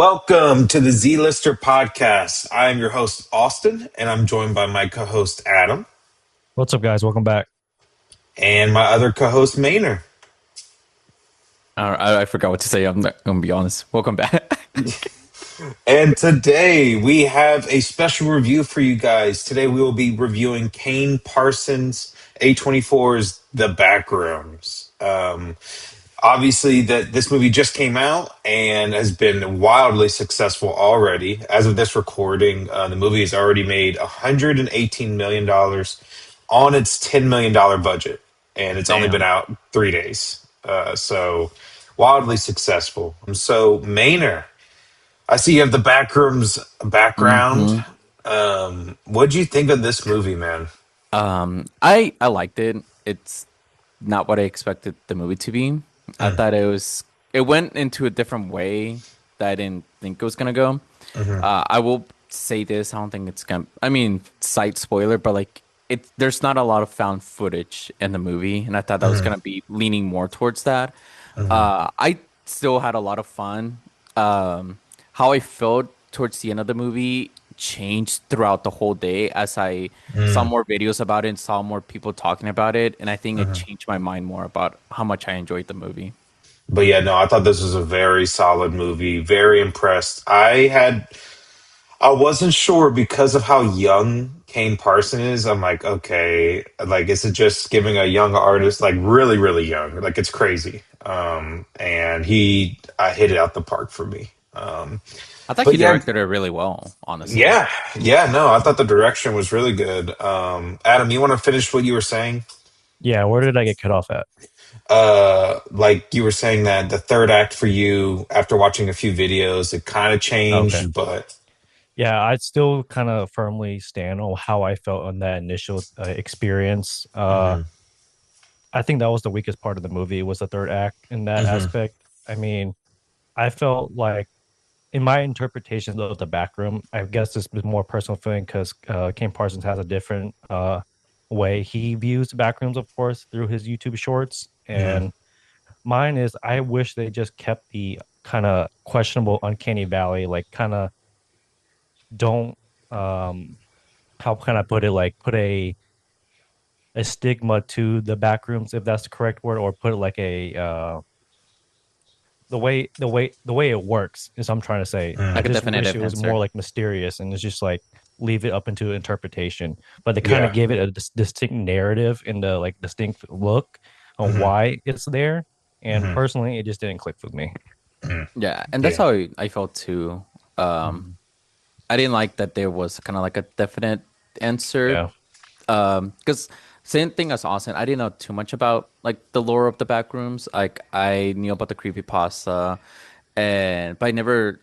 Welcome to the Z-Lister podcast. I am your host, Austin, and I'm joined by my co-host, Adam, What's up, guys? Welcome back. and my other co-host, Maynor. I forgot what to say. I'm not gonna be honest. Welcome back. And today we have a special review for you guys. Today we will be reviewing Kane Parsons' A24's The Backrooms. Obviously, that this movie just came out and has been wildly successful already. As of this recording, the movie has already made $118 million on its $10 million budget, and it's only been Damn. out 3 days. So wildly successful. So Maynor, I see you have the Backrooms background. hmm What'd you think of this movie, man? I liked it. It's not what I expected the movie to be. I Mm, thought it went into a different way that I didn't think it was gonna go. mhm, I will say this. I don't think it's gonna. I mean, slight spoiler, but like there's not a lot of found footage in the movie, and I thought that was mhm, gonna be leaning more towards that. mhm, I still had a lot of fun. How I felt towards the end of the movie changed throughout the whole day as I saw mm, more videos about it and saw more people talking about it, and I think it mhm. changed my mind more about how much I enjoyed the movie. But yeah, no, I thought this was a very solid movie. Very impressed. I wasn't sure because of how young Kane Parson is. I'm like, okay, like is it just giving a young artist like really, really young? Like it's crazy. And I hit it out the park for me. I thought But he yeah, directed it really well, honestly. yeah, yeah. No, I thought the direction was really good. Adam, you want to finish what you were saying? Yeah, where did I get cut off at? Like you were saying that the third act for you, after watching a few videos, it kind of Okay. changed, but. Yeah, I'd still kind of firmly stand on how I felt on that initial experience. Hmm. I think that was the weakest part of the movie was the third act in that Hmm. aspect. I mean, I felt like in my interpretation of the back room, I guess this is more personal feeling because Kane Parsons has a different way he views back rooms, of course, through his YouTube shorts. Hmm. And mine is I wish they just kept the kind of questionable uncanny valley, like kind of don't how can I put it, like put a stigma to the back rooms, if that's the correct word, or put it like a the way it works is I'm trying to say. I Like a just wish definitive it was more answer. like mysterious and it's just like leave it up into interpretation. But they kind of Yeah. gave it a distinct narrative and the like distinct look on Hmm. why it's there. And Hmm. personally, it just didn't click with me. Hmm. Yeah, and that's Yeah. how I felt too. Um, Mhm. I didn't like that there was kind of like a definite answer. Yeah. Because same thing as Austin, I didn't know too much about like the lore of the Backrooms. Like I knew about the creepypasta, and but I never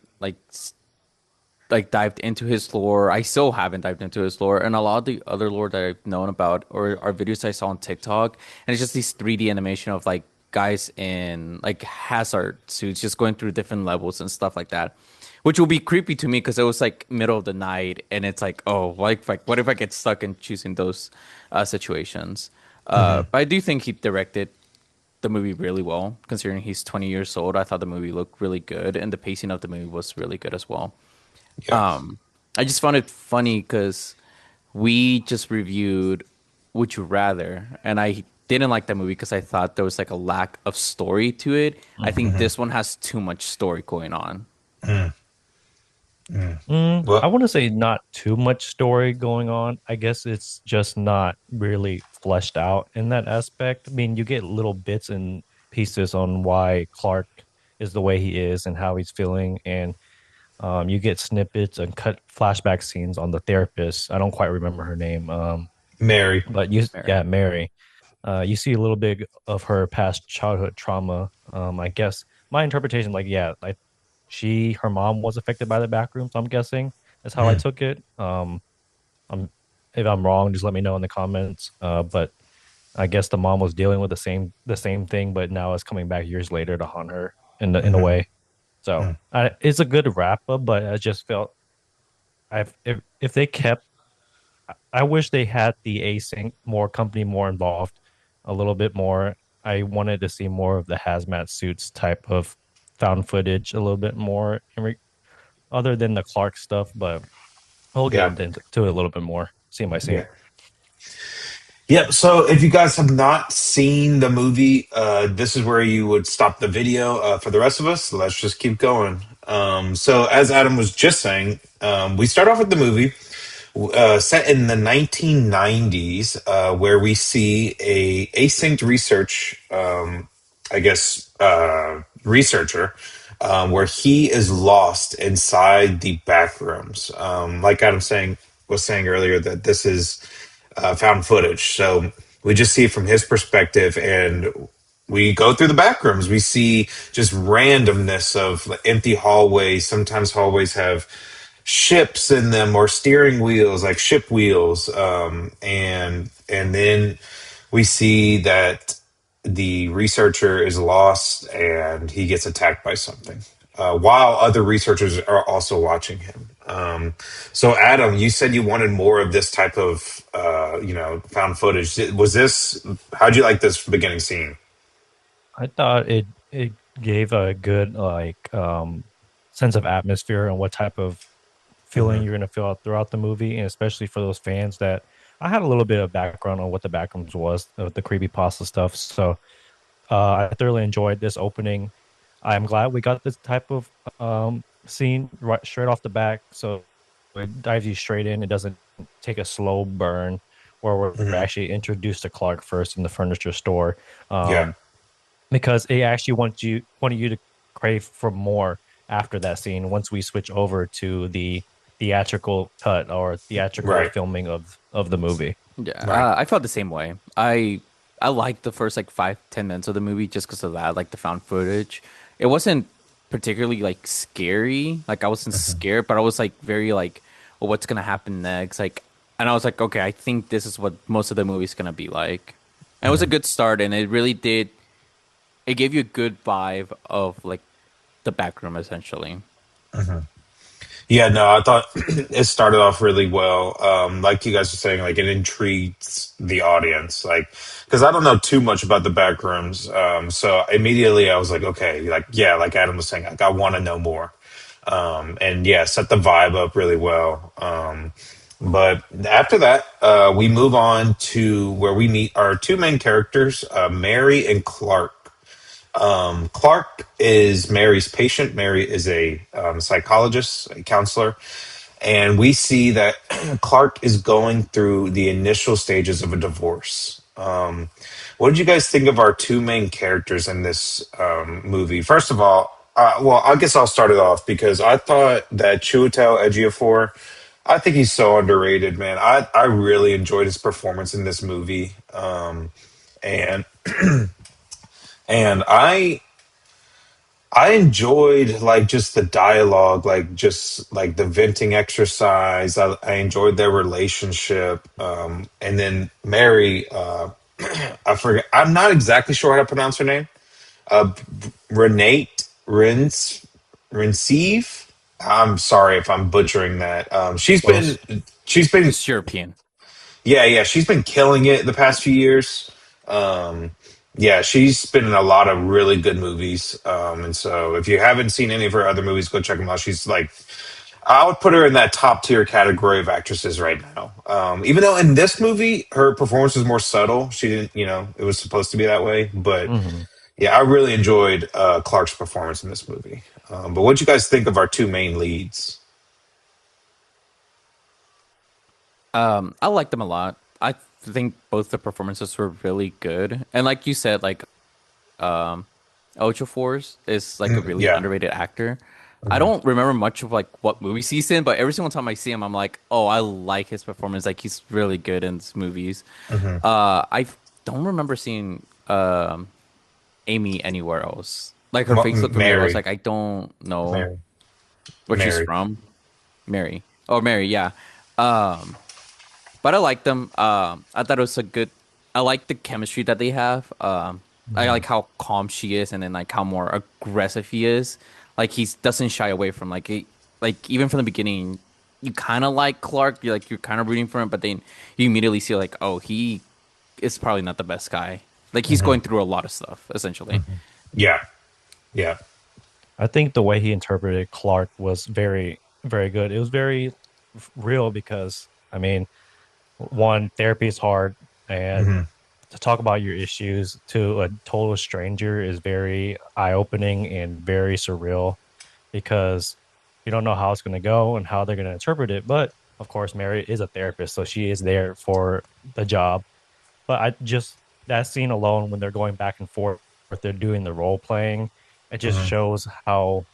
like dived into his lore. I still haven't dived into his lore, and a lot of the other lore that I've known about or are videos I saw on TikTok, and it's just these 3D animation of like guys in like hazard suits just going through different levels and stuff like that, which will be creepy to me because it was like middle of the night, and it's like, oh, like what if I get stuck in choosing those situations? Hmm. But I do think he directed the movie really well, considering he's 20 years old. I thought the movie looked really good, and the pacing of the movie was really good as well. Yeah. I just found it funny because we just reviewed Would You Rather, and I didn't like that movie because I thought there was like a lack of story to it. I think Mhm. Hmm. this one has too much story going on. Hmm. Hmm. I Well. want to say not too much story going on. I guess it's just not really fleshed out in that aspect. I mean, you get little bits and pieces on why Clark is the way he is and how he's feeling, and you get snippets and cut flashback scenes on the therapist. I don't quite remember her name, Mary. but you, Mary. yeah, Mary. You see a little bit of her past childhood trauma. I guess my interpretation, like, yeah, like her mom was affected by the back room. So I'm guessing that's how I Hmm. took it. I'm, if I'm wrong, just let me know in the comments. But I guess the mom was dealing with the same thing, but now it's coming back years later to haunt her in a Hmm. way. So it's a good wrap up, but I just felt if they kept, I wish they had the async more company more involved, a little bit more. I wanted to see more of the hazmat suits type of found footage, a little bit more. other than the Clark stuff, but we'll Yeah. get into it a little bit more, scene by scene. Yeah. Yep. So if you guys have not seen the movie, this is where you would stop the video. For the rest of us, let's just keep going. So as Adam was just saying, we start off with the movie set in the 1990s, where we see a async research, I guess, researcher, where he is lost inside the back rooms. Like Adam saying was saying earlier, that this is found footage. So we just see it from his perspective, and we go through the back rooms. We see just randomness of empty hallways. Sometimes hallways have ships in them or steering wheels, like ship wheels. And then we see that the researcher is lost and he gets attacked by something, while other researchers are also watching him. So, Adam, you said you wanted more of this type of, found footage. Was this? How'd you like this beginning scene? I thought it gave a good sense of atmosphere and what type of feeling Hmm. you're gonna feel out throughout the movie, and especially for those fans that I had a little bit of background on what the Backrooms was, the creepypasta stuff. So I thoroughly enjoyed this opening. I'm glad we got this type of scene right straight off the back, so it dives you straight in. It doesn't take a slow burn where we're Hmm. actually introduced to Clark first in the furniture store. Yeah. Because it actually wanted you to crave for more after that scene once we switch over to the theatrical cut or theatrical Right. filming of the movie. Yeah, Right. I felt the same way. I liked the first like 5-10 minutes of the movie just because of that, like the found footage. It wasn't particularly like scary. Like I wasn't Hmm. scared, but I was like very like, well, what's gonna happen next? Like, and I was like, okay, I think this is what most of the movie's gonna be like. And it was a Hmm. good start, and it really did. It gave you a good vibe of like the back room essentially. Hmm. Yeah, no, I thought it started off really well. Like you guys were saying, like it intrigues the audience, like because I don't know too much about the back rooms. So immediately I was like, okay, like yeah, like Adam was saying, like I want to know more. And yeah, set the vibe up really well. But after that, we move on to where we meet our two main characters, Mary and Clark. Clark is Mary's patient. Mary is a psychologist, a counselor. And we see that Clark is going through the initial stages of a divorce. What did you guys think of our two main characters in this movie? First of all, well, I guess I'll start it off because I thought that Chiwetel Ejiofor, I think he's so underrated, man. I really enjoyed his performance in this movie, and and I enjoyed like just the dialogue, like just like the venting exercise. I enjoyed their relationship. And then Mary, I forget. I'm not exactly sure how to pronounce her name. Renate Renceive. I'm sorry if I'm butchering that. Close. She's been It's European. yeah, yeah, she's been killing it the past few years. Um, yeah, she's been in a lot of really good movies. And so if you haven't seen any of her other movies, go check them out. She's like, I would put her in that top tier category of actresses right now. Even though in this movie, her performance was more subtle. She didn't, it was supposed to be that way. But Hmm. yeah, I really enjoyed Clark's performance in this movie. But what you guys think of our two main leads? I liked them a lot. I think both the performances were really good, and like you said, like um, Ocho Force is like a Mhm. really Yeah. underrated actor. I Hmm. don't remember much of like what movies he's in, but every single time I see him, I'm like, oh, I like his performance. Like he's really good in these movies. Hmm. I don't remember seeing Amy anywhere else. Like her face looked familiar. I was Mary. like, I don't know Mary. where she's Mary. from. Mary. Oh, Mary. Yeah. Um, but I like them. I thought it was a good. I like the chemistry that they have. I Mhm. like how calm she is, and then like how more aggressive he is. Like he doesn't shy away from like even from the beginning, you kind of like Clark. You're kind of rooting for him, but then you immediately see like, oh, he is probably not the best guy. Like he's Mhm. going through a lot of stuff essentially. Yeah. Yeah. I think the way he interpreted Clark was very very good. It was very real because I mean, one, therapy is hard, and Hmm. to talk about your issues to a total stranger is very eye-opening and very surreal because you don't know how it's going to go and how they're going to interpret it. But of course, Mary is a therapist, so she is there for the job. But I just that scene alone when they're going back and forth, they're doing the role playing, it just Hmm. shows how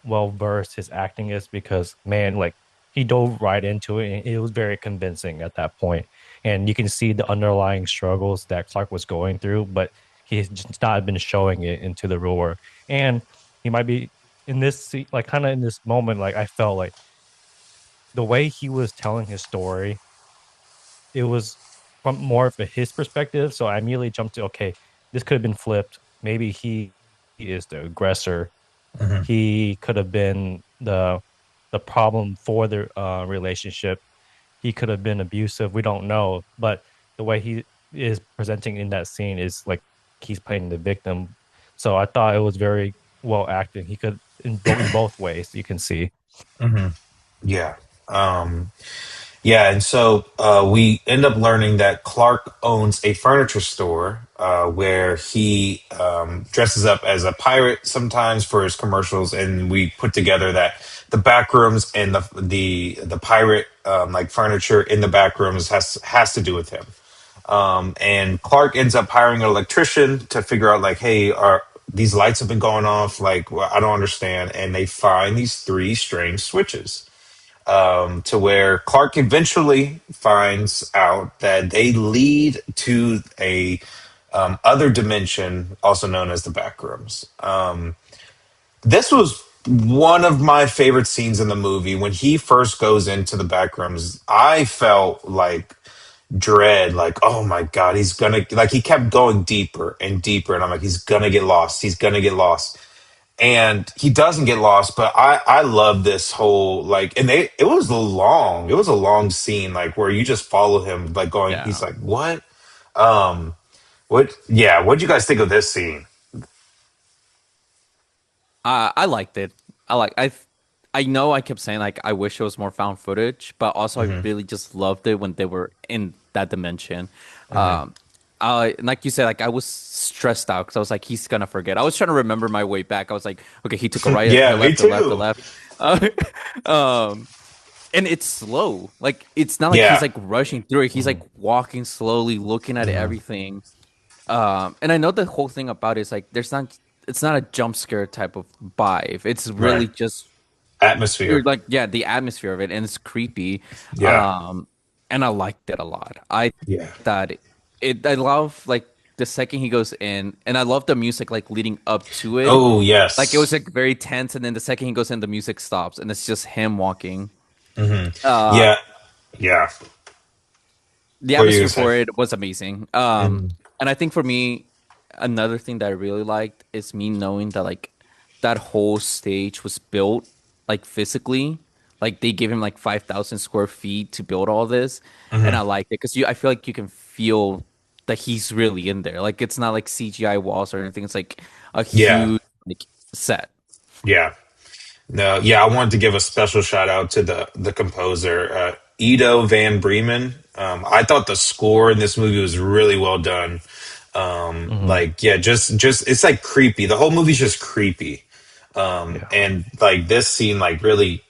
well versed his acting is because man, like he dove right into it and it was very convincing at that point. And you can see the underlying struggles that Clark was going through, but he's just not been showing it into the real world. And he might be in like kind of in this moment, like I felt like the way he was telling his story, it was from more of his perspective. So I immediately jumped to, okay, this could have been flipped. Maybe he is the aggressor. Hmm. He could have been the problem for the relationship. He could have been abusive. We don't know, but the way he is presenting in that scene is like he's playing the victim. So I thought it was very well acted. He could in both ways. You can see. Hmm. Yeah. Um, Yeah, and so we end up learning that Clark owns a furniture store where he dresses up as a pirate sometimes for his commercials, and we put together that the back rooms and the pirate like furniture in the back rooms has to do with him. And Clark ends up hiring an electrician to figure out like, hey, are these lights have been going off? Like, well, I don't understand. And they find these three strange switches to where Clark eventually finds out that they lead to a other dimension, also known as the Backrooms. This was one of my favorite scenes in the movie when he first goes into the Backrooms. I felt like dread, like, oh my god, he's gonna like he kept going deeper and deeper, and I'm like, he's gonna get lost. He's gonna get lost and he doesn't get lost. But I love this whole like, and they it was a long scene like where you just follow him like going, he's Yeah. like um what yeah, what'd you guys think of this scene? I liked it. I know I kept saying like I wish it was more found footage, but also I Hmm. really just loved it when they were in that dimension. Hmm. Um, like you said, like I was stressed out because I was like, he's gonna forget. I was trying to remember my way back. I was like, okay, he took a right, a Yeah, me left, a left, a too. left. Uh, um, and it's slow. Like it's not like he's Yeah. like rushing through it. He's Mhm. like walking slowly, looking at Hmm. everything. And I know the whole thing about it is like it's not a jump scare type of vibe. It's Right. really just you're Atmosphere. like yeah, the atmosphere of it and it's creepy. Yeah. Um, and I liked it a lot. I Yeah. thought I love like the second he goes in, and I love the music like leading up to it. Oh Like it was yes. like very tense, and then the second he goes in, the music stops, and it's just him walking. Hmm. Uh, Yeah. Yeah. the What are you atmosphere gonna say? for it was amazing. Mhm. And I think for me, another thing that I really liked is me knowing that like that whole stage was built like physically. Like they gave him like 5,000 square feet to build all this, and I Hmm. liked it because I feel like you can feel that he's really in there. Like it's not like CGI walls or anything. It's like a Yeah. huge like set. Yeah. No, yeah, I wanted to give a special shout out to the composer, Ido Van Bremen. I thought the score in this movie was really well done. Mhm. Like, yeah, just it's like creepy. The whole movie's just creepy. Yeah. And like this scene, like really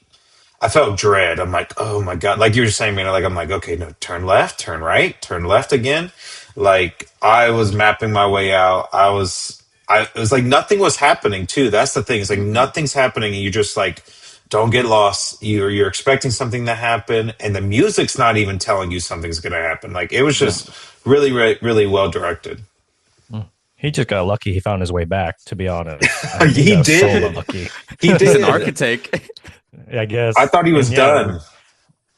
I felt dread. I'm like, oh my god! Like you were saying, man. Like I'm like, okay, no, turn left, turn right, turn left again. Like I was mapping my way out. It was like nothing was happening too. That's the thing. It's like Mhm. nothing's happening, and you just like, don't get lost. You're expecting something to happen, and the music's not even telling you something's gonna happen. Like it was No. just really, really, really well directed. Mm. He just got lucky. He found his way back. To be honest, I mean, he He got so did. lucky. He He's an did. architect. I I guess, thought he was and yeah, done.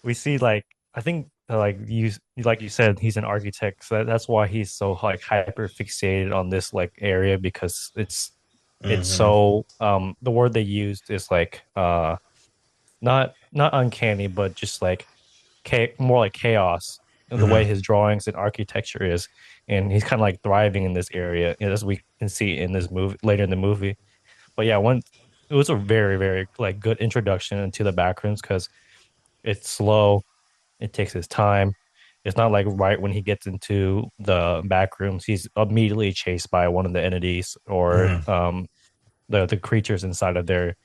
we see like I think like you said he's an architect, so that's why he's so like hyper fixated on this like area because it's Hmm. so the word they used is like not uncanny but just like more like chaos in the way Hmm. his drawings and architecture is, and he's kind of like thriving in this area as we can see in this movie later in the movie. But yeah, it was a very very like good introduction into the Backrooms because it's slow. It takes his time. It's not like right when he gets into the Backrooms, he's immediately chased by one of the entities or Mhm. the creatures inside of there.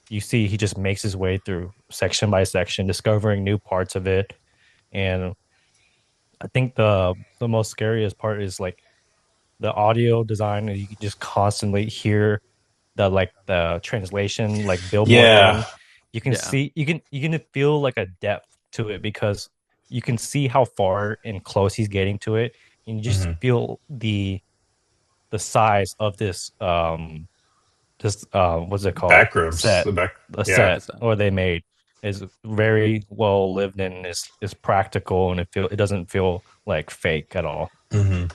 You see, he just makes his way through section by section, discovering new parts of it. And I think the most scariest part is like the audio design. You can just constantly hear the translation like billboard Yeah. thing. You can Yeah. see you can feel like a depth to it because you can see how far and close he's getting to it, and you just Mhm. feel the size of this what's it called, Backrooms. set, The back. the Yeah. set or they made is very well lived in, is practical, and it doesn't feel like fake at all. Mhm.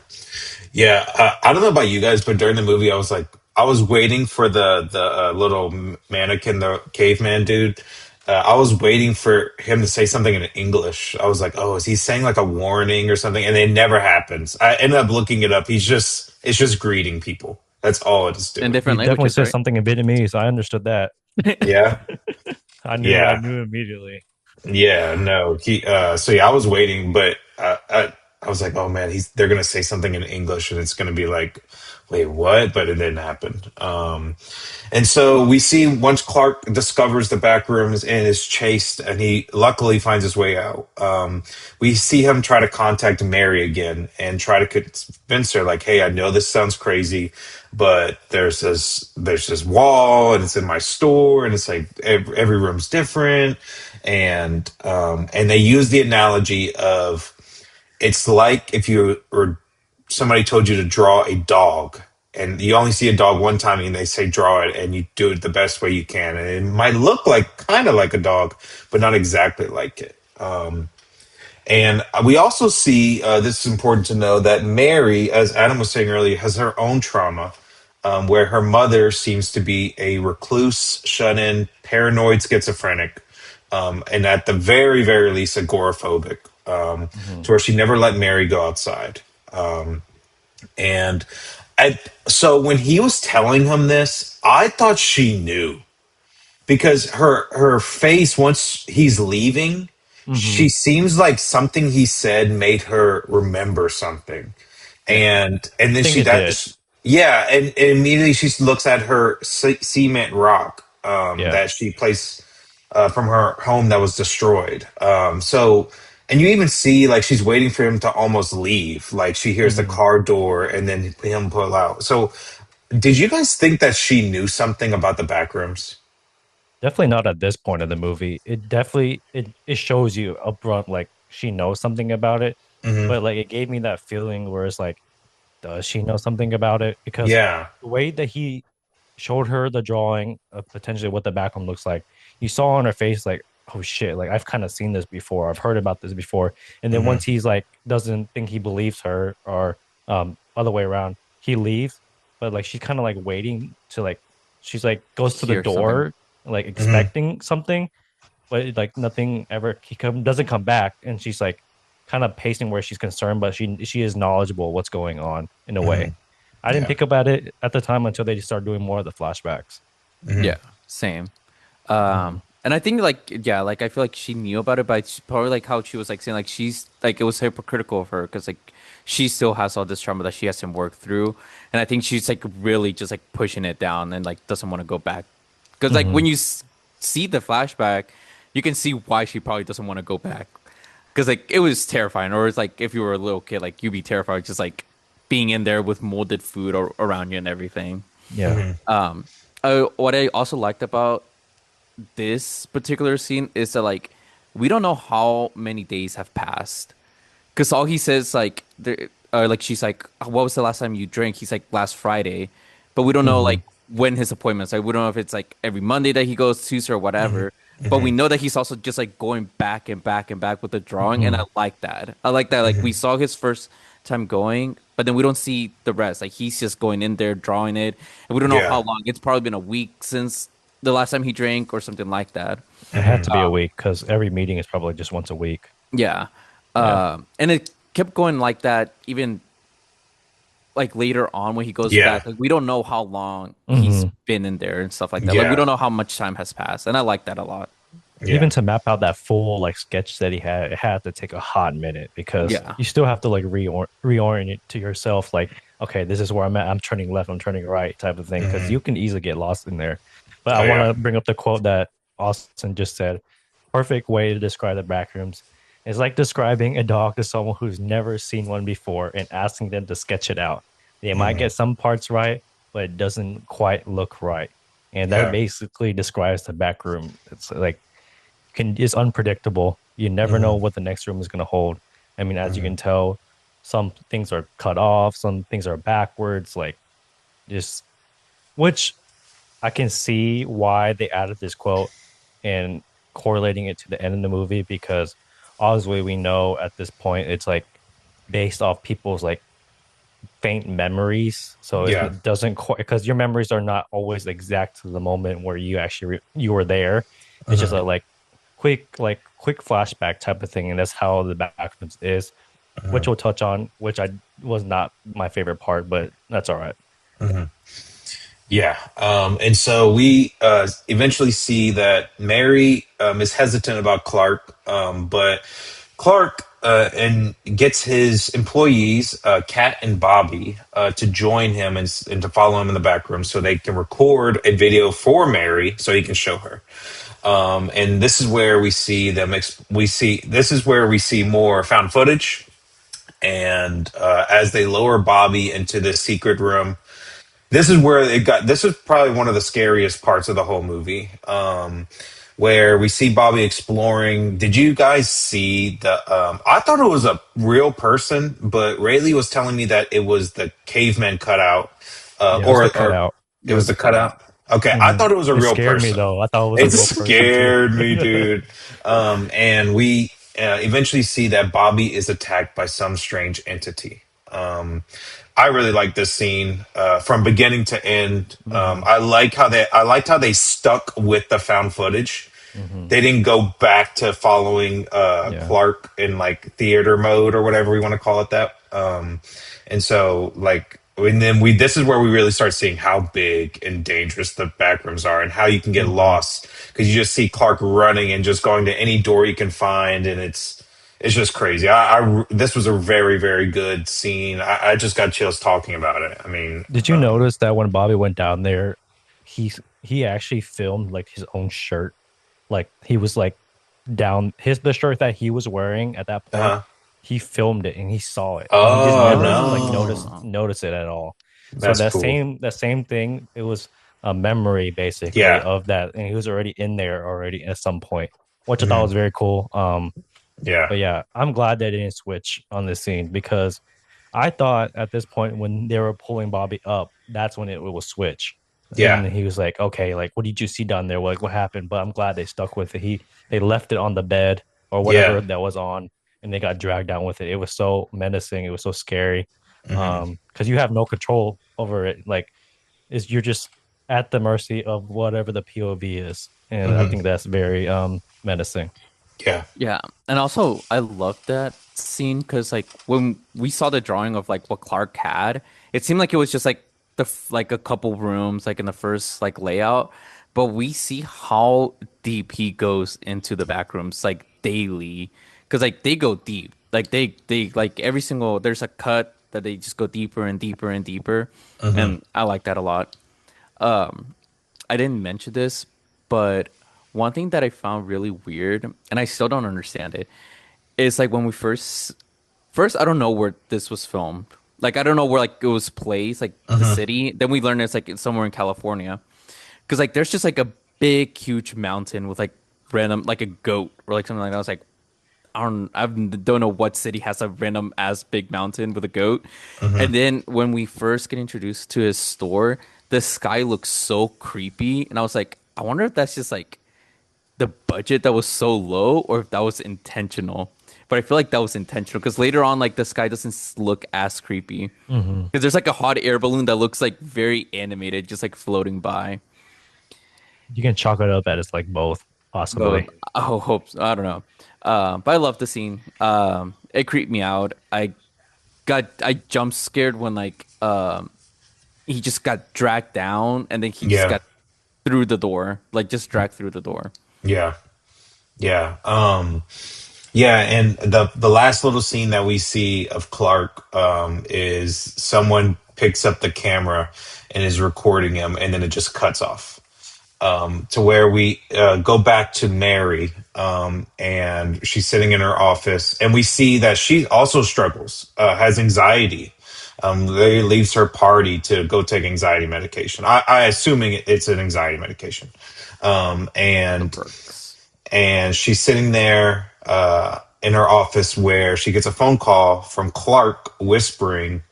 Yeah, I don't know about you guys, but during the movie, I was like, I was waiting for the little mannequin, the caveman dude. I was waiting for him to say something in English. I was like, oh, is he saying like a warning or something? And it never happens. I ended up looking it up. It's just greeting people. That's all it is In doing. He different definitely languages, said right? something in Vietnamese. I understood that. Yeah, I yeah. knew immediately. Yeah, no. So yeah, I was waiting, but I was like, oh man, they're gonna say something in English, and it's gonna be like, wait, what? But it didn't happen. And so we see once Clark discovers the back rooms and is chased, and he luckily finds his way out. We see him try to contact Mary again and try to convince her, like, "Hey, I know this sounds crazy, but there's this wall, and it's in my store, and it's like every room's different." And they use the analogy of it's like if you or somebody told you to draw a dog and you only see a dog one time and they say draw it and you do it the best way you can and it might look like kind of like a dog but not exactly like it. And we also see this is important to know that Mary, as Adam was saying earlier, has her own trauma, where her mother seems to be a recluse, shut in, paranoid schizophrenic, and at the very, very least, agoraphobic, Mhm. to where she never let Mary go outside. And so when he was telling him this, I thought she knew because her face once he's leaving, she Mhm. seems like something he said made her remember something, Yeah. and I then think she it did. that yeah, and immediately she looks at her cement rock Yeah. that she placed from her home that was destroyed. So. And you even see like she's waiting for him to almost leave. Like she hears the Mhm. car door and then him pull out. So did you guys think that she knew something about the back rooms? Definitely not at this point of the movie. It definitely it shows you upfront like she knows something about it, Hmm. but like it gave me that feeling where it's like, does she know something about it? Because Yeah. the way that he showed her the drawing of potentially what the back home looks like, you saw on her face like, oh shit, like I've kind of seen this before. I've heard about this before. And then Hmm. once he's like doesn't think he believes her or other way around, he leaves. But like she's kind of like waiting to like she's like goes to the Hear something. door like Hmm. expecting something, but like nothing ever doesn't come back, and she's like kind of pacing where she's concerned, but she is knowledgeable what's going on in a Hmm. way. I didn't Yeah. think about it at the time until they just started doing more of the flashbacks. Hmm. Yeah. Same. Hmm. And I think like yeah, like I feel like she knew about it, but it's probably like how she was like saying like she's like it was hypocritical of her because like she still has all this trauma that she has to work through, and I think she's like really just like pushing it down and like doesn't want to go back because like Hmm. when you see the flashback, you can see why she probably doesn't want to go back because like it was terrifying, or it's like if you were a little kid, like you'd be terrified just like being in there with molded food around you and everything. Yeah. Hmm. What I also liked about this particular scene is that like we don't know how many days have passed because all he says like she's like what was the last time you drank, he's like last Friday, but we don't know Hmm. like when his appointments, like we don't know if it's like every Monday that he goes Tuesday or Hmm. whatever, but Hmm. we know that he's also just like going back and back and back with the drawing, and Hmm. I like that like we Hmm. saw his first time going, but then we don't see the rest, like he's just going in there drawing it, and we don't know how Yeah. long. It's probably been a week since the last time he drank or something like that. It had to Hmm. be a week because every meeting is probably just once a week. Yeah. Yeah. And it kept going like that even like later on when he goes Yeah. back. Like we don't know how long he's Hmm. been in there and stuff like that. Like we Yeah. don't know how much time has passed, and I like that a lot. Yeah. Even to map out that full like sketch that he had, it had to take a hot minute because Yeah. you still have to like reorient it to yourself. Like, okay, this is where I'm at. I'm turning left. I'm turning right, type of thing. Because Hmm. you can easily get lost in there. But I Oh want yeah. to bring up the quote that Austin just said. Perfect way to describe the backrooms. It's like describing a dog to someone who's never seen one before and asking them to sketch it out. They might Hmm. get some parts right, but it doesn't quite look right. And that Yeah. basically describes the back room. It's like can is unpredictable. You never know Hmm. what the next room is going to hold. I mean, as you Hmm. can tell, some things are cut off, some things are backwards, like just which I can see why they added this quote and correlating it to the end of the movie because obviously we know at this point it's like based off people's like faint memories. So Yeah. it doesn't quite because your memories are not always exact to the moment where you actually you were there. It's just Hmm. a quick flashback type of thing, and that's how the Backrooms is, which Hmm. we'll touch on, which I was not my favorite part, but that's all right. Hmm. Yeah. And so we eventually see that Mary is hesitant about Clark, but Clark and gets his employees, Kat and Bobby, to join him and to follow him in the back room so they can record a video for Mary so he can show her. And this is where we see them. We see this is where we see more found footage. And as they lower Bobby into this secret room, this is where it got. This is probably one of the scariest parts of the whole movie, where we see Bobby exploring. Did you guys see the? I thought it was a real person, but Rayleigh was telling me that it was the caveman cutout, Yeah, it was the or cutout. it It was was the a cutout. cutout. Okay, I Hmm. thought it was a It real scared me person. though. I thought it was a It real person too. scared me, dude. And we eventually see that Bobby is attacked by some strange entity. I really like this scene from beginning to end. Hmm. I liked how they stuck with the found footage. Hmm. They didn't go back to following Yeah. Clark in like theater mode or whatever we want to call it that. And so like and then we this is where we really start seeing how big and dangerous the backrooms are and how you can get Hmm. lost because you just see Clark running and just going to any door you can find and it's just crazy. This was a very very good scene. I just got chills talking about it. I mean, Did you notice that when Bobby went down there, he actually filmed like his own shirt? Like he was like down his the shirt that he was wearing at that point, uh, he filmed it and he saw it and he just oh never like noticed no, Oh, notice it at all. So that's cool. that same thing, it was a memory basically Yeah, of that, and he was already in there already at some point, which I thought mhm, was very cool. yeah, But yeah, I'm glad they didn't switch on this scene because I thought at this point when they were pulling Bobby up, that's when it will switch. yeah, And he was like, okay, like what did you see down there? Like what happened? But I'm glad they stuck with it. They left it on the bed or whatever yeah. that was on, and they got dragged down with it. It was so menacing. It was so scary. Hmm. Because you have no control over it. Like is you're just at the mercy of whatever the POV is. And I Hmm. think that's very menacing. Yeah. yeah. And also, I love that scene because, like, when we saw the drawing of like what Clark had, it seemed like it was just like like a couple rooms, like in the first like layout. But we see how deep he goes into the back rooms, like daily, because like they go deep. Like they like every single there's a cut that they just go deeper and deeper and deeper, Hmm. and I like that a lot. I didn't mention this, but one thing that I found really weird, and I still don't understand it, is like when we first I don't know where this was filmed. Like I don't know where like it was placed, like the Hmm. city. Then we learned it's like it's somewhere in California, because like there's just like a big, huge mountain with like random like a goat or like something like that. I was like, I don't know what city has a random as big mountain with a goat. Hmm. And then when we first get introduced to his store, the sky looks so creepy, and I was like, I wonder if that's just like the budget that was so low or if that was intentional. But I feel like that was intentional because later on, like the sky doesn't look as creepy Hmm. because there's like a hot air balloon that looks like very animated, just like floating by. You can chalk it up as like both, But possibly. I hope so. I don't know. But I love the scene. It creeped me out. I jump scared when like he just got dragged down, and then he just Yeah. got through the door, like just dragged through the door. Yeah. Yeah. Yeah, and the last little scene that we see of Clark is someone picks up the camera and is recording him, and then it just cuts off. To where we go back to Mary, and she's sitting in her office, and we see that she also struggles, has anxiety. They leaves her party to go take anxiety medication. I assuming it's an anxiety medication, um, The and perks. and she's sitting there in her office where she gets a phone call from Clark whispering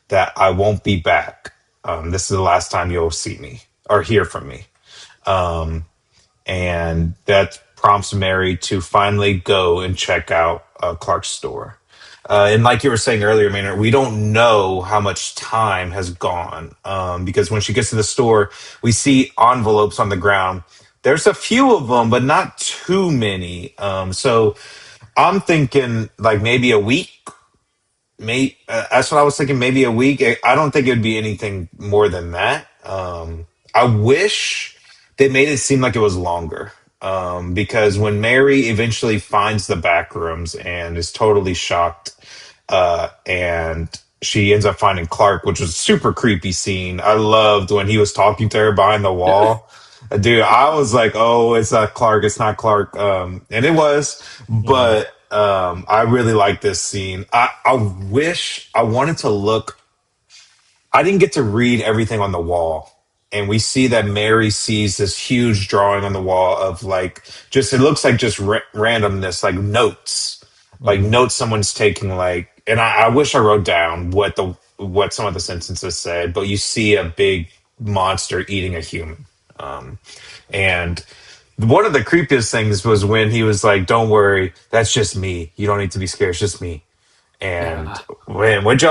that I won't be back. This is the last time you'll see me or hear from me. And that prompts Mary to finally go and check out Clark's store. And like you were saying earlier, Maynard, we don't know how much time has gone because when she gets to the store, we see envelopes on the ground. There's a few of them, but not too many. So I'm thinking like maybe a week. That's what I was thinking. Maybe a week. I don't think it would be anything more than that. I wish they made it seem like it was longer. Because when Mary eventually finds the back rooms and is totally shocked, and she ends up finding Clark, which was a super creepy scene. I loved when he was talking to her behind the Yeah. wall. Dude, I was like, "Oh, it's not Clark. It's not Clark." And it was, Mhm. but I really like this scene. I wish I wanted to look. I didn't get to read everything on the wall. And we see that Mary sees this huge drawing on the wall of like just it looks like just randomness, like Mhm. notes someone's taking. Like, and I wish I wrote down what some of the sentences said, but you see a big monster eating a human. And one of the creepiest things was when he was like, "Don't worry, that's just me. You don't need to be scared. It's just me." And Yeah. when what'd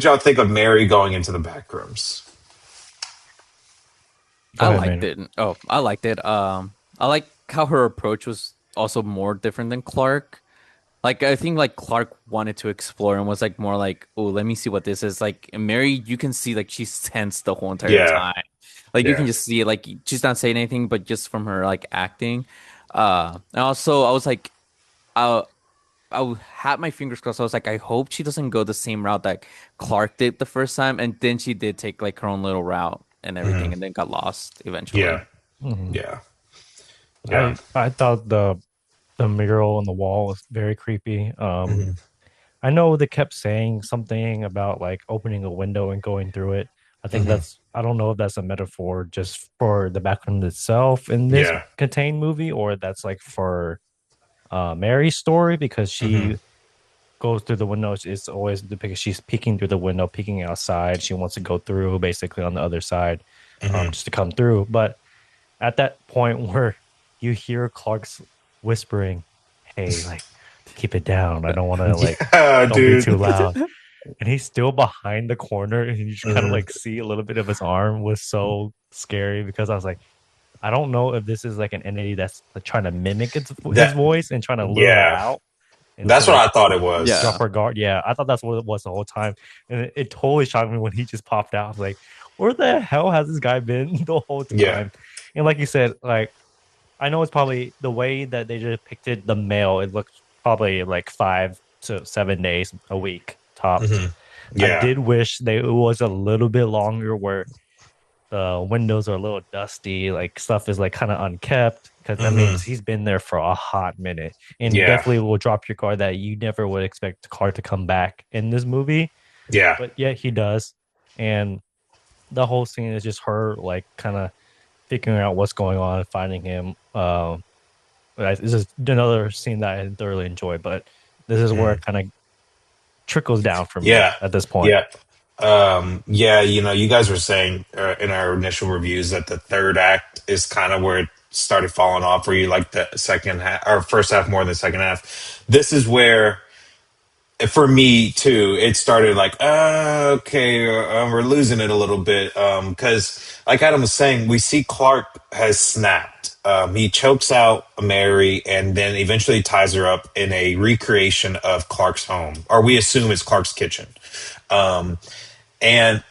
y'all think of Mary going into the back rooms? Go I ahead, liked man. it. Oh, I liked it. I like how her approach was also more different than Clark. Like I think like Clark wanted to explore and was like more like, oh, let me see what this is. Like Mary, you can see like she's tense the whole entire Yeah, time. Like you can yeah, just see it, like she's not saying anything, but just from her like acting. And also I was like, uh, had my fingers crossed. I was like, I hope she doesn't go the same route that Clark did the first time, and then she did take like her own little route and everything, and then got lost yeah, eventually. Mhm. yeah, yeah. I thought the mural on the wall was very creepy. Hmm. I know they kept saying something about like opening a window and going through it. I think Hmm. that's I don't know if that's a metaphor just for the background itself in this Yeah. contained movie or that's like for Mary's story because Hmm. she goes through the window. It's always depicted she's peeking through the window, peeking outside. She wants to go through basically on the other side, Hmm. just to come through. But at that point where you hear Clark's whispering, "Hey, like keep it down. I don't want to like Yeah, don't be dude. too loud." And he's still behind the corner, and you just kind of Hmm. like see a little bit of his arm was so scary because I was like, I don't know if this is like an entity that's like, trying to mimic his That voice and trying to lure her yeah, out and to that's what like I thought it was. drop Yeah. her guard. Yeah, I thought that's what it was the whole time, and it totally shocked me when he just popped out. I was like, where the hell has this guy been the whole Yeah. time? And like you said, like I know it's probably the way that they depicted the male. It looks probably like 5 to 7 days a week tops. Hmm. I Yeah. did wish they it was a little bit longer where the windows are a little dusty, like stuff is like kind of unkept because that Hmm. means he's been there for a hot minute and Yeah. definitely will drop your guard that you never would expect the car to come back in this movie, Yeah. but yet he does. And the whole scene is just her like kind of figuring out what's going on, finding him. This is another scene that I thoroughly enjoy, but this is where Mhm. it kind of trickles down for me Yeah. at this point. Yeah. Yeah, you guys were saying in our initial reviews that the third act is kind of where it started falling off, where you like the second half or first half more than the second half. This is where, for me too, it started like, okay, we're losing it a little bit. Because, like Adam was saying, we see Clark has snapped. He chokes out Mary and then eventually ties her up in a recreation of Clark's home, or we assume it's Clark's kitchen. Um, and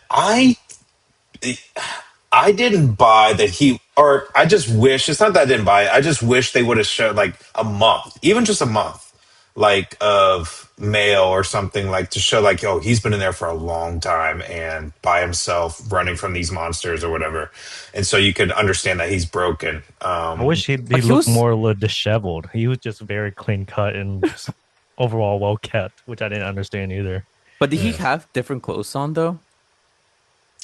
I didn't buy that he, or I just wish, it's not that I didn't buy it. I just wish they would have showed like a month, even just a month, like of mail or something, like to show like, oh, he's been in there for a long time and by himself running from these monsters or whatever. And so you could understand that he's broken. I wish he But he looked was, more disheveled. He was just very clean cut and just overall well kept, which I didn't understand either. but did he have different clothes on though?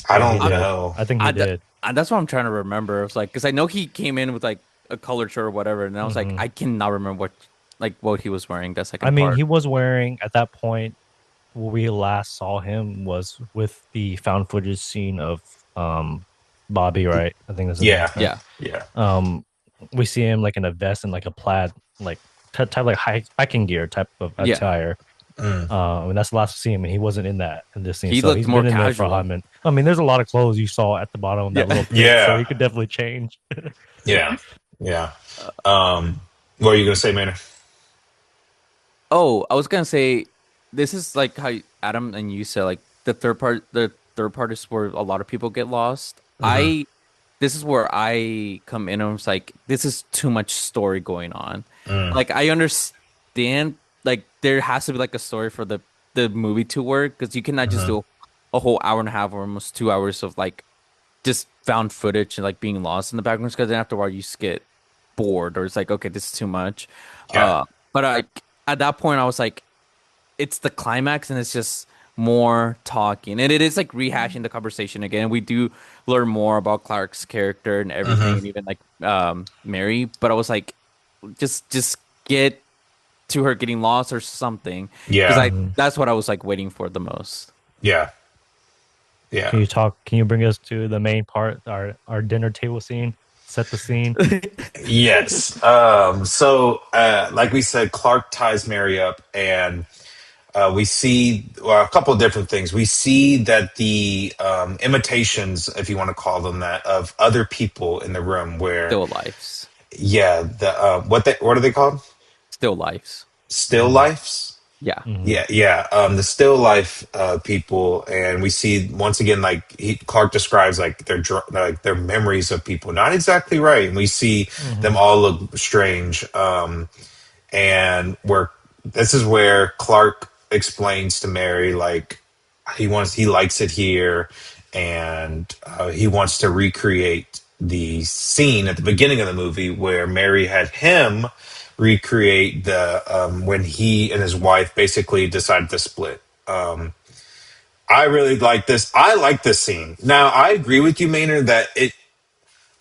I Yeah, he don't did. know. I think he I, did. that's what I'm trying to remember. It's like because I know he came in with like a colored shirt or whatever, and I was like, Hmm. I cannot remember what he was wearing that I second mean, part. he was wearing at that point where we last saw him was with the found footage scene of Bobby, right? I think that's his name, Yeah. right? Yeah, Yeah. Um, we see him like in a vest and like a plaid, like type like hiking gear type of yeah. attire. Mm. And that's the last we see him, and he wasn't in that in this scene. He So looked he's more been in there for a hot casual. minute. I mean, there's a lot of clothes you saw at the bottom of that Yeah. little pit, so Yeah. he could definitely change. Yeah. Yeah. What are you going to say, Maynard? Oh, I was gonna say, this is like how Adam and you said, like the third part is where a lot of people get lost. Hmm. This is where I come in and was like, this is too much story going on. Mm. Like I understand, like there has to be like a story for the movie to work because you cannot just Hmm. do a whole hour and a half or almost 2 hours of like just found footage and like being lost in the backgrounds because then after a while you just get bored or it's like okay this is too much. Yeah. But I at that point I was like it's the climax and it's just more talking and it is like rehashing the conversation again. We do learn more about Clark's character and everything and Hmm. even like Mary. But I was like just get to her getting lost or something because Yeah. I Mhm. that's what I was like waiting for the most. Yeah. Yeah. Can you talk? Can you bring us to the main part, our dinner table scene? Set the scene. Yes. So, like we said, Clark ties Mary up, and we see a couple of different things. We see that the imitations, if you want to call them that, of other people in the room, where Still lives. yeah, the what are they called? Still lives. Still Hmm. lifes. Yeah. Hmm. Yeah, yeah. The still life people, and we see once again, like Clark describes, like like their memories of people, not exactly right, and we see them Hmm. all look strange. And where this is where Clark explains to Mary, like he likes it here, and he wants to recreate the scene at the beginning of the movie where Mary had him recreate the when he and his wife basically decided to split. I really like this. I like this scene. Now I agree with you, Maynard, that it.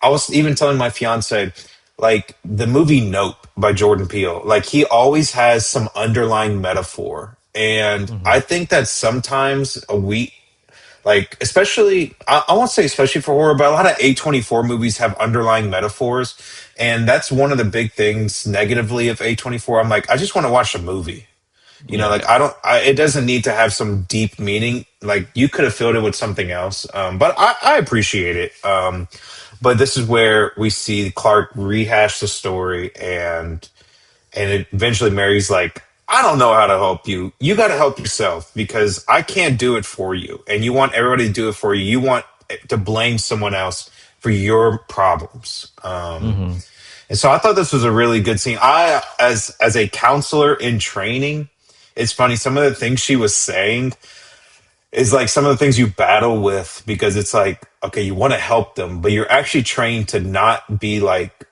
I was even telling my fiance, like the movie Nope by Jordan Peele, like he always has some underlying metaphor, and Hmm. I think that sometimes we like, especially, I won't say especially for horror, but a lot of A24 movies have underlying metaphors. And that's one of the big things negatively of A24. I'm like, I just want to watch a movie. You know, Yeah. like Yeah. it doesn't need to have some deep meaning. Like you could have filled it with something else. But I appreciate it. But this is where we see Clark rehash the story, and eventually Mary's like, I don't know how to help you. You got to help yourself because I can't do it for you. And you want everybody to do it for you. You want to blame someone else for your problems. Hmm. And so I thought this was a really good scene. As a counselor in training, it's funny. Some of the things she was saying is like some of the things you battle with because it's like, okay, you want to help them, but you're actually trained to not be like,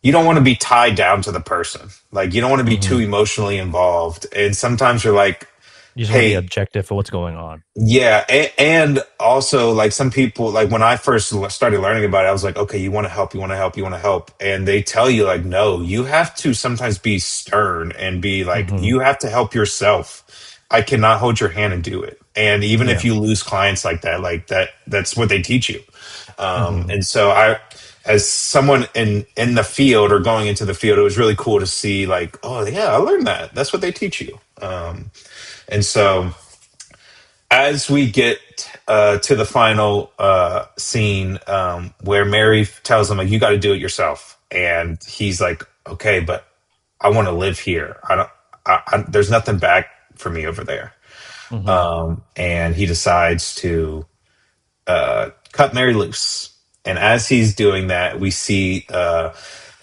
you don't want to be tied down to the person. Like you don't want to be too Hmm. emotionally involved. And sometimes you're like, You just want to be hey, objective for what's going on. yeah. And also like some people, like when I first started learning about it, I was like, okay, you want to help, you want to help, you want to help. And they tell you like, no, you have to sometimes be stern and be like, Hmm. you have to help yourself. I cannot hold your hand and do it. And even if Yeah. you lose clients like that, that's what they teach you. Hmm. And so as someone in the field or going into the field, it was really cool to see like, oh yeah, I learned that. That's what they teach you. And so as we get to the final scene where Mary tells him like, you got to do it yourself, and he's like, okay, but I want to live here. I don't. There's nothing back for me over there. Hmm. And he decides to cut Mary loose. And as he's doing that, we see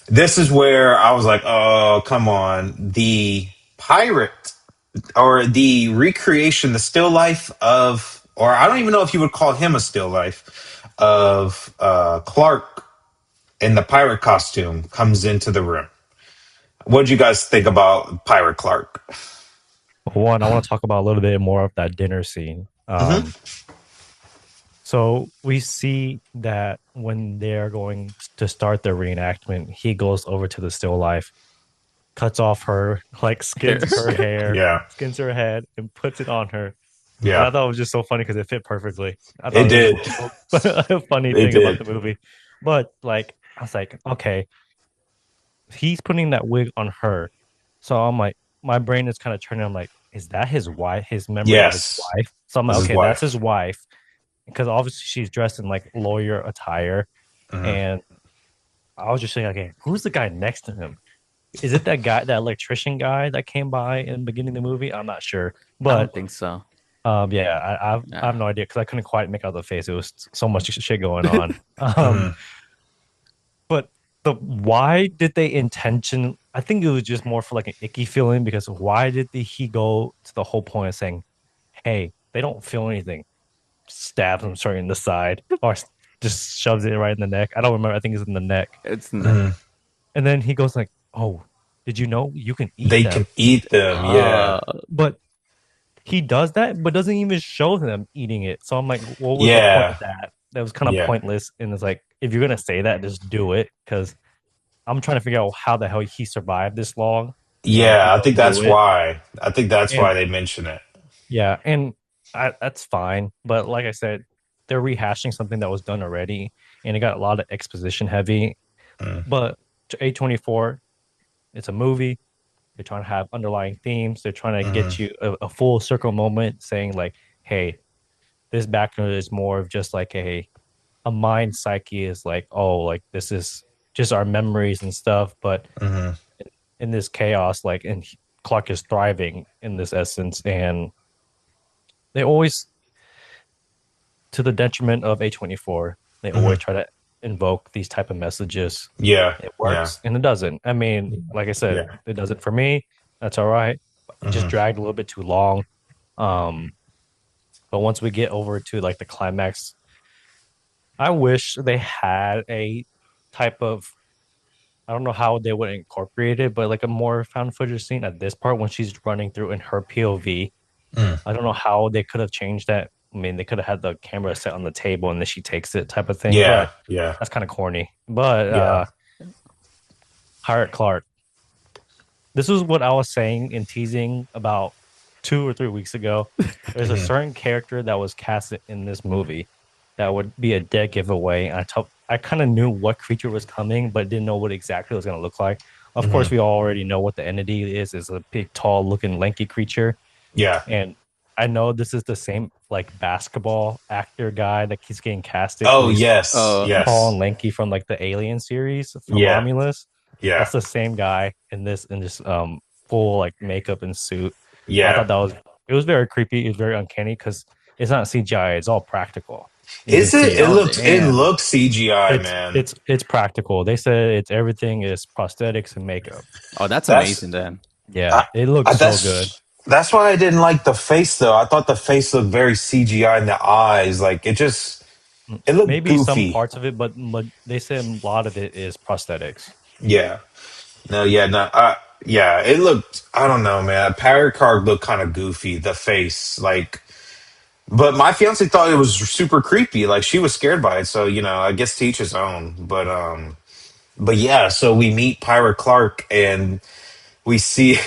this is where I was like, oh, come on. The pirate or the recreation, the still life of, or I don't even know if you would call him a still life of Clark in the pirate costume comes into the room. What did you guys think about Pirate Clark? One, I want to talk about a little bit more of that dinner scene. Mm-hmm. So we see that when they're going to start their reenactment, he goes over to the still life, cuts off her, like Hair. skins her hair, Yeah, skins her head, and puts it on her. And I yeah, thought it was just so funny because it fit perfectly. I it thought it was did. just a funny It thing about the did. movie. But like, I was like, okay, he's putting that wig on her. So I'm like, my brain is kind of turning. I'm like, is that his wife? His memory of his Yes, wife? So I'm like, this is okay, that's wife. his wife because obviously she's dressed in like lawyer attire. Hmm. And I was just thinking, okay, who's the guy next to him? Is it that guy, that electrician guy that came by in the beginning of the movie? I'm not sure, I but don't think so. yeah, I Yeah. have no idea because I couldn't quite make out the face. It was so much shit going on. Hmm. But the why did they intention? I think it was just more for like an icky feeling because why did he go to the whole point of saying, "Hey, they don't feel anything," stabs him straight in the side or just shoves it right in the neck. I don't remember. I think it's in the neck. It's not. Hmm. And then he goes like, "Oh, did you know you can eat They them?" can eat them. Yeah, But he does that, but doesn't even show them eating it. So I'm like, what was the point yeah, of that? That was kind of yeah, pointless. And it's like, if you're gonna say that, just do it. Because I'm trying to figure out how the hell he survived this long, and he yeah. I don't think do that's it. why. I think that's And why they mention it. yeah, and that's fine. But like I said, they're rehashing something that was done already, and it got a lot of exposition heavy. Mm, But to A24, it's a movie. They're trying to have underlying themes. They're trying to mm-hmm, get you a full circle moment, saying like, "Hey, this background is more of just like a mind psyche is like, oh, like this is just our memories and stuff, but mm-hmm, in this chaos, like, and Clark is thriving in this essence, and they always, to the detriment of A24, they mm-hmm. always try to invoke these type of messages. Yeah, It yeah, works and it doesn't. I mean, like I said, yeah. it doesn't for me. That's all right. It just Mm-hmm, dragged a little bit too long. Um, but once we get over to like the climax, I wish they had a type of, I don't know how they would incorporate it, but like a more found footage scene at this part when she's running through in her POV. mm. I don't know how they could have changed that. I mean, they could have had the camera set on the table and then she takes it type of thing, Yeah, but yeah, that's kind of corny. But yeah. Pirate Clark, this is what I was saying and teasing about 2 or 3 weeks ago. There's a Mm-hmm, certain character that was casted in this movie that would be a dead giveaway. I kind of knew what creature was coming, but didn't know what exactly it was going to look like. Of mm-hmm. course, we already know what the entity is. It's a big, tall looking, lanky creature. Yeah. And I know this is the same like basketball actor guy that keeps getting casted Oh who's yes, Oh, tall yes, and lanky from like the Alien series from yeah, Romulus. yeah, That's the same guy in this full like makeup and suit. I yeah. thought that was it was very creepy. It was very uncanny because it's not CGI. It's all practical. You can Is it? see It it. oh, looks. It damn. looks CGI, It's man. it's it's practical. They said it's everything is prosthetics and makeup. Oh, that's amazing That's. then. Yeah, I, it looks so good. that's why I didn't like the face though. I thought the face looked very CGI in the eyes. Like it just. It looked Maybe some goofy. parts of it, but they said a lot of it is prosthetics. Yeah. No. Yeah. No. Yeah. It looked. I don't know, man. Parrot card looked kind of goofy. The face, like. But my fiance thought it was super creepy. Like she was scared by it. So I guess to each his own. But yeah. So we meet Pirate Clark, and we see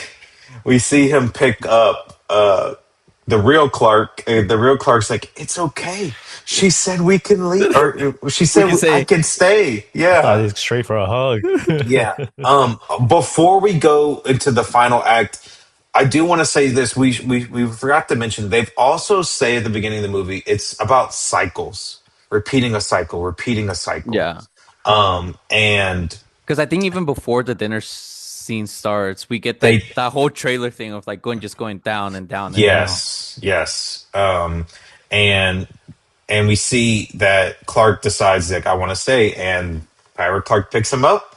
we see him pick up the real Clark. And the real Clark's like, it's okay. She said we can leave, or she We said can I say, can stay. I thought Yeah. it's straight for a hug. Yeah. Before we go into the final act, I do want to say this. We forgot to mention they've also say at the beginning of the movie it's about cycles, repeating a cycle. yeah. And Because I think even before the dinner scene starts, we get they that whole trailer thing of like just going down and down and down. yes, yes. And and we see that Clark decides like I want to stay, and Pirate Clark picks him up,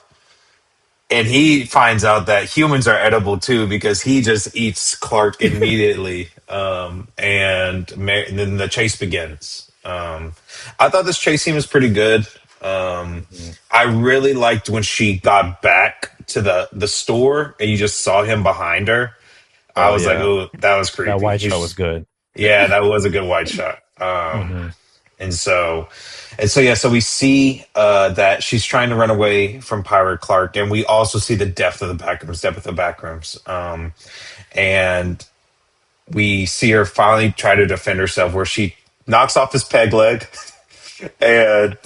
and he finds out that humans are edible too because he just eats Clark immediately. And then the chase begins. I thought this chase scene was pretty good. Mhm. I really liked when she got back to the store and you just saw him behind her. I Oh was like, yeah, oh, that was that creepy. white shot was good. Yeah, that was a good wide shot. Hmm. And so, yeah, so we see that she's trying to run away from Pirate Clark, and we also see the depth of the backrooms. And we see her finally try to defend herself, where she knocks off his peg leg, and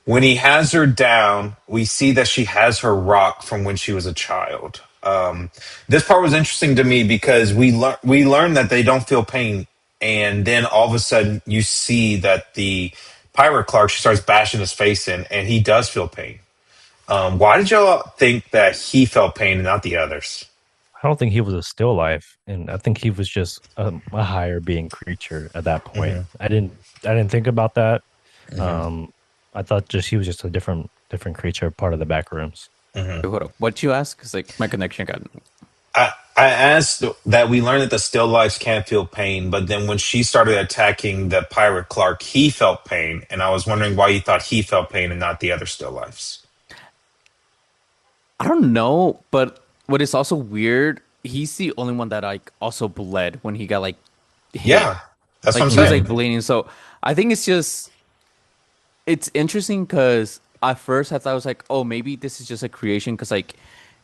when he has her down, we see that she has her rock from when she was a child. This part was interesting to me because we learn that they don't feel pain, and then all of a sudden you see that the pirate Clark she starts bashing his face in, and he does feel pain. Why did y'all think that he felt pain and not the others? I don't think he was a still life, and I think he was just a higher being creature at that point. Hmm. I didn't think about that. Hmm. Um, I thought just he was just a different creature, part of the back rooms. Hmm. Wait, hold up. What'd you ask? Because like my connection got. I asked that we learned that the still lives can't feel pain, but then when she started attacking the pirate Clark, he felt pain, and I was wondering why you thought he felt pain and not the other still lives. I don't know, but what is also weird, he's the only one that like also bled when he got like hit. Yeah, that's what Like I'm he was saying. like bleeding. So I think it's just it's interesting because at first I thought it was like, oh, maybe this is just a creation because like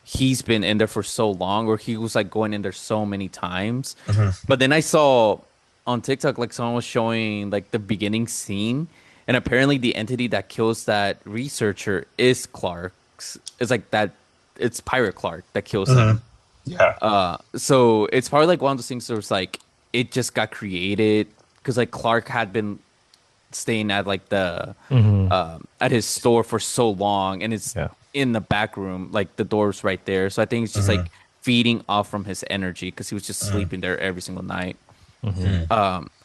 he's been in there for so long, or he was like going in there so many times. Hmm. But then I saw on TikTok like someone was showing like the beginning scene, and apparently the entity that kills that researcher is Clark's. It's like that. It's Pirate Clark that kills Hmm. him. Yeah. So it's probably like one of those things where it's like it just got created because like Clark had been staying at like the Hmm. at his store for so long, and it's Yeah. in the back room, like the door's right there. So I think it's just Hmm. like feeding off from his energy because he was just Hmm. sleeping there every single night. Hmm.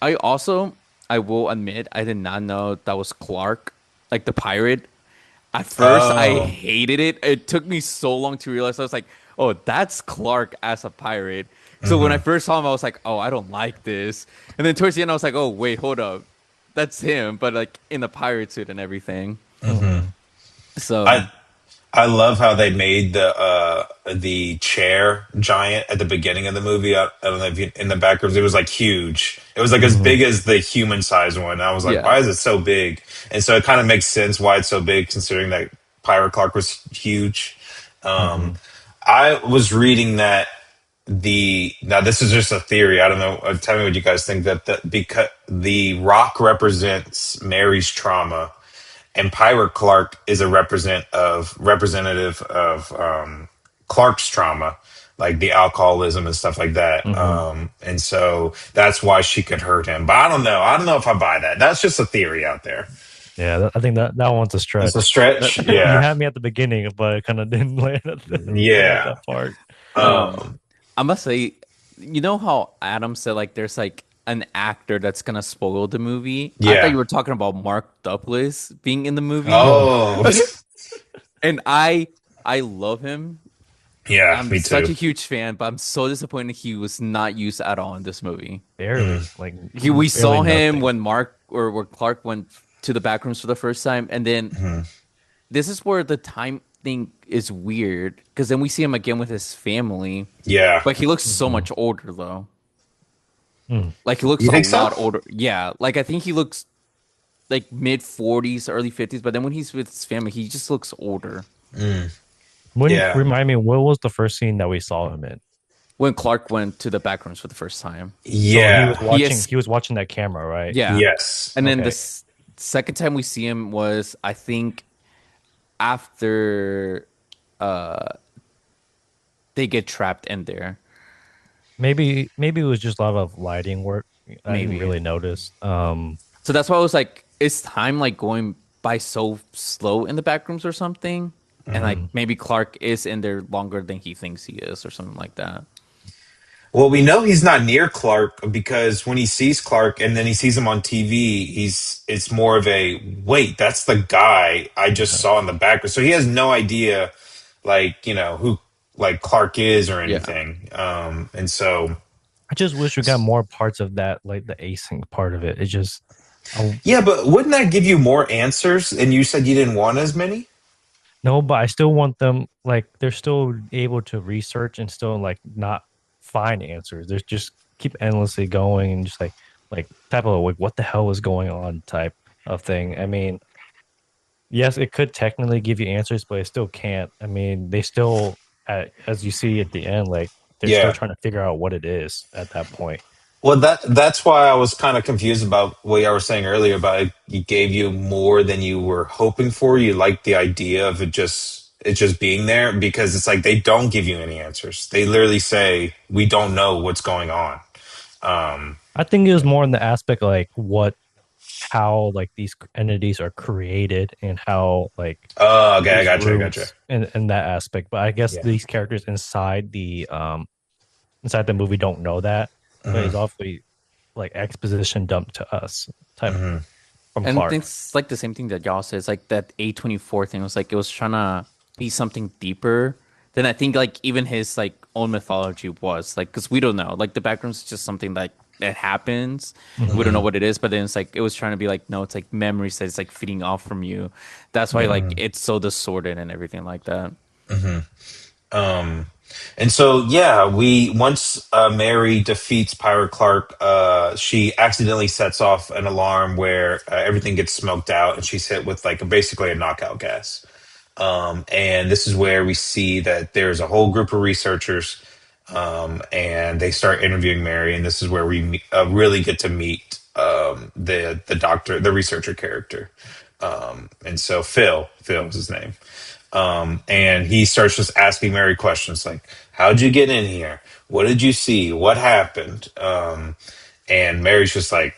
I also, I will admit, I did not know that was Clark, like the pirate. At first, I Oh. hated it. It took me so long to realize. I was like, oh, that's Clark as a pirate. So when I Hmm. first saw him, I was like, oh, I don't like this. And then towards the end, I was like, oh, wait, hold up. That's him, but like in a pirate suit and everything. Hmm. Hmm. So, I I love how they made the chair giant at the beginning of the movie. I don't know if you, in the background it was like huge. It was like as Hmm. big as the human size one. I was like, yeah. why is it so big? And so it kind of makes sense why it's so big, considering that Pirate Clark was huge. Um, Hmm. I was reading that the now this is just a theory. I don't know. Tell me what you guys think that because the rock represents Mary's trauma and Pirate Clark is a representative of Clark's trauma, like the alcoholism and stuff like that. Hmm. And so that's why she could hurt him. But I don't know. I don't know if I buy that. That's just a theory out there. Yeah, I think that one's a It's a stretch. That stretch. you Yeah. had me at the beginning, but it kind of didn't land land at Yeah. that part. Um, Um, I must say, you know how Adam said like there's like an actor that's gonna spoil the movie. I thought yeah. you were talking about Mark Duplass being in the movie, Oh, Oh, and I love him. yeah. I'm Me such too. a huge fan, but I'm so disappointed he was not used at all in this movie. barely, Mm, like We barely saw him nothing. when Mark or where Clark went to the back rooms for the first time, and then mhm. this is where the time thing is weird because then we see him again with his family, Yeah. but he looks so Hmm. much older though. Mm. Like he looks You a think so? lot older. Yeah, like I think he looks like mid 40s, early 50s, but then when he's with his family, he just looks older. Mm, When yeah. remind me, what was the first scene that we saw him in? When Clark went to the back rooms for the first time. So Yeah. He is he was watching that camera, right? yeah. Yes. And then the Okay. second time we see him was I think after they get trapped in there. Maybe it was just a lot of lighting work. I didn't Maybe. really notice. So that's why I was like, is time like going by so slow in the back rooms or something? And like Mhm. maybe Clark is in there longer than he thinks he is or something like that. Well, we know he's not near Clark because when he sees Clark and then he sees him on TV, it's more of a wait, that's the guy I just Yeah. saw in the background. So he has no idea, like who like Clark is or Yeah. anything. And so I just wish we got more parts of that, like the async part of it. It just, I, yeah, but wouldn't that give you more answers? And you said you didn't want as many. no, but I still want them, like, they're still able to research and still, like, not find answers. There's just keep endlessly going and just like type of like, what the hell is going on type of thing. I mean, yes, it could technically give you answers, but it still can't. I mean, they still, as you see at the end, like, they're still Yeah. trying to figure out what it is at that point. Well, that's why I was kind of confused about what I was saying earlier about it gave you more than you were hoping for. You like the idea of it just being there because it's like they don't give you any answers. They literally say we don't know what's going on. Um, I think it was more in the aspect like what how like these entities are created and how like oh, okay, I these gotcha, I gotcha. rooms in that aspect. But I guess Yeah. these characters inside the movie don't know that. But it's Hmm. awfully like exposition dumped to us type Hmm. from And Clark. it's like the same thing that y'all said. It's like that A24 thing was like it was trying to be something deeper than I think like even his like own mythology was. Like because we don't know. Like the background is just something like that happens. We don't know Hmm. what it is, but then it's like it was trying to be like no, it's like memories that it's like feeding off from you. That's why Yeah. like it's so distorted and everything like that. Um, and so yeah, we once Mary defeats Pirate Clark, she accidentally sets off an alarm where everything gets smoked out, and she's hit with like basically a knockout gas. And this is where we see that there's a whole group of researchers, and they start interviewing Mary, and this is where really get to meet the doctor, the researcher character. And so Phil is his name. And he starts just asking Mary questions like, "How'd you get in here? What did you see? What happened?" And Mary's just like,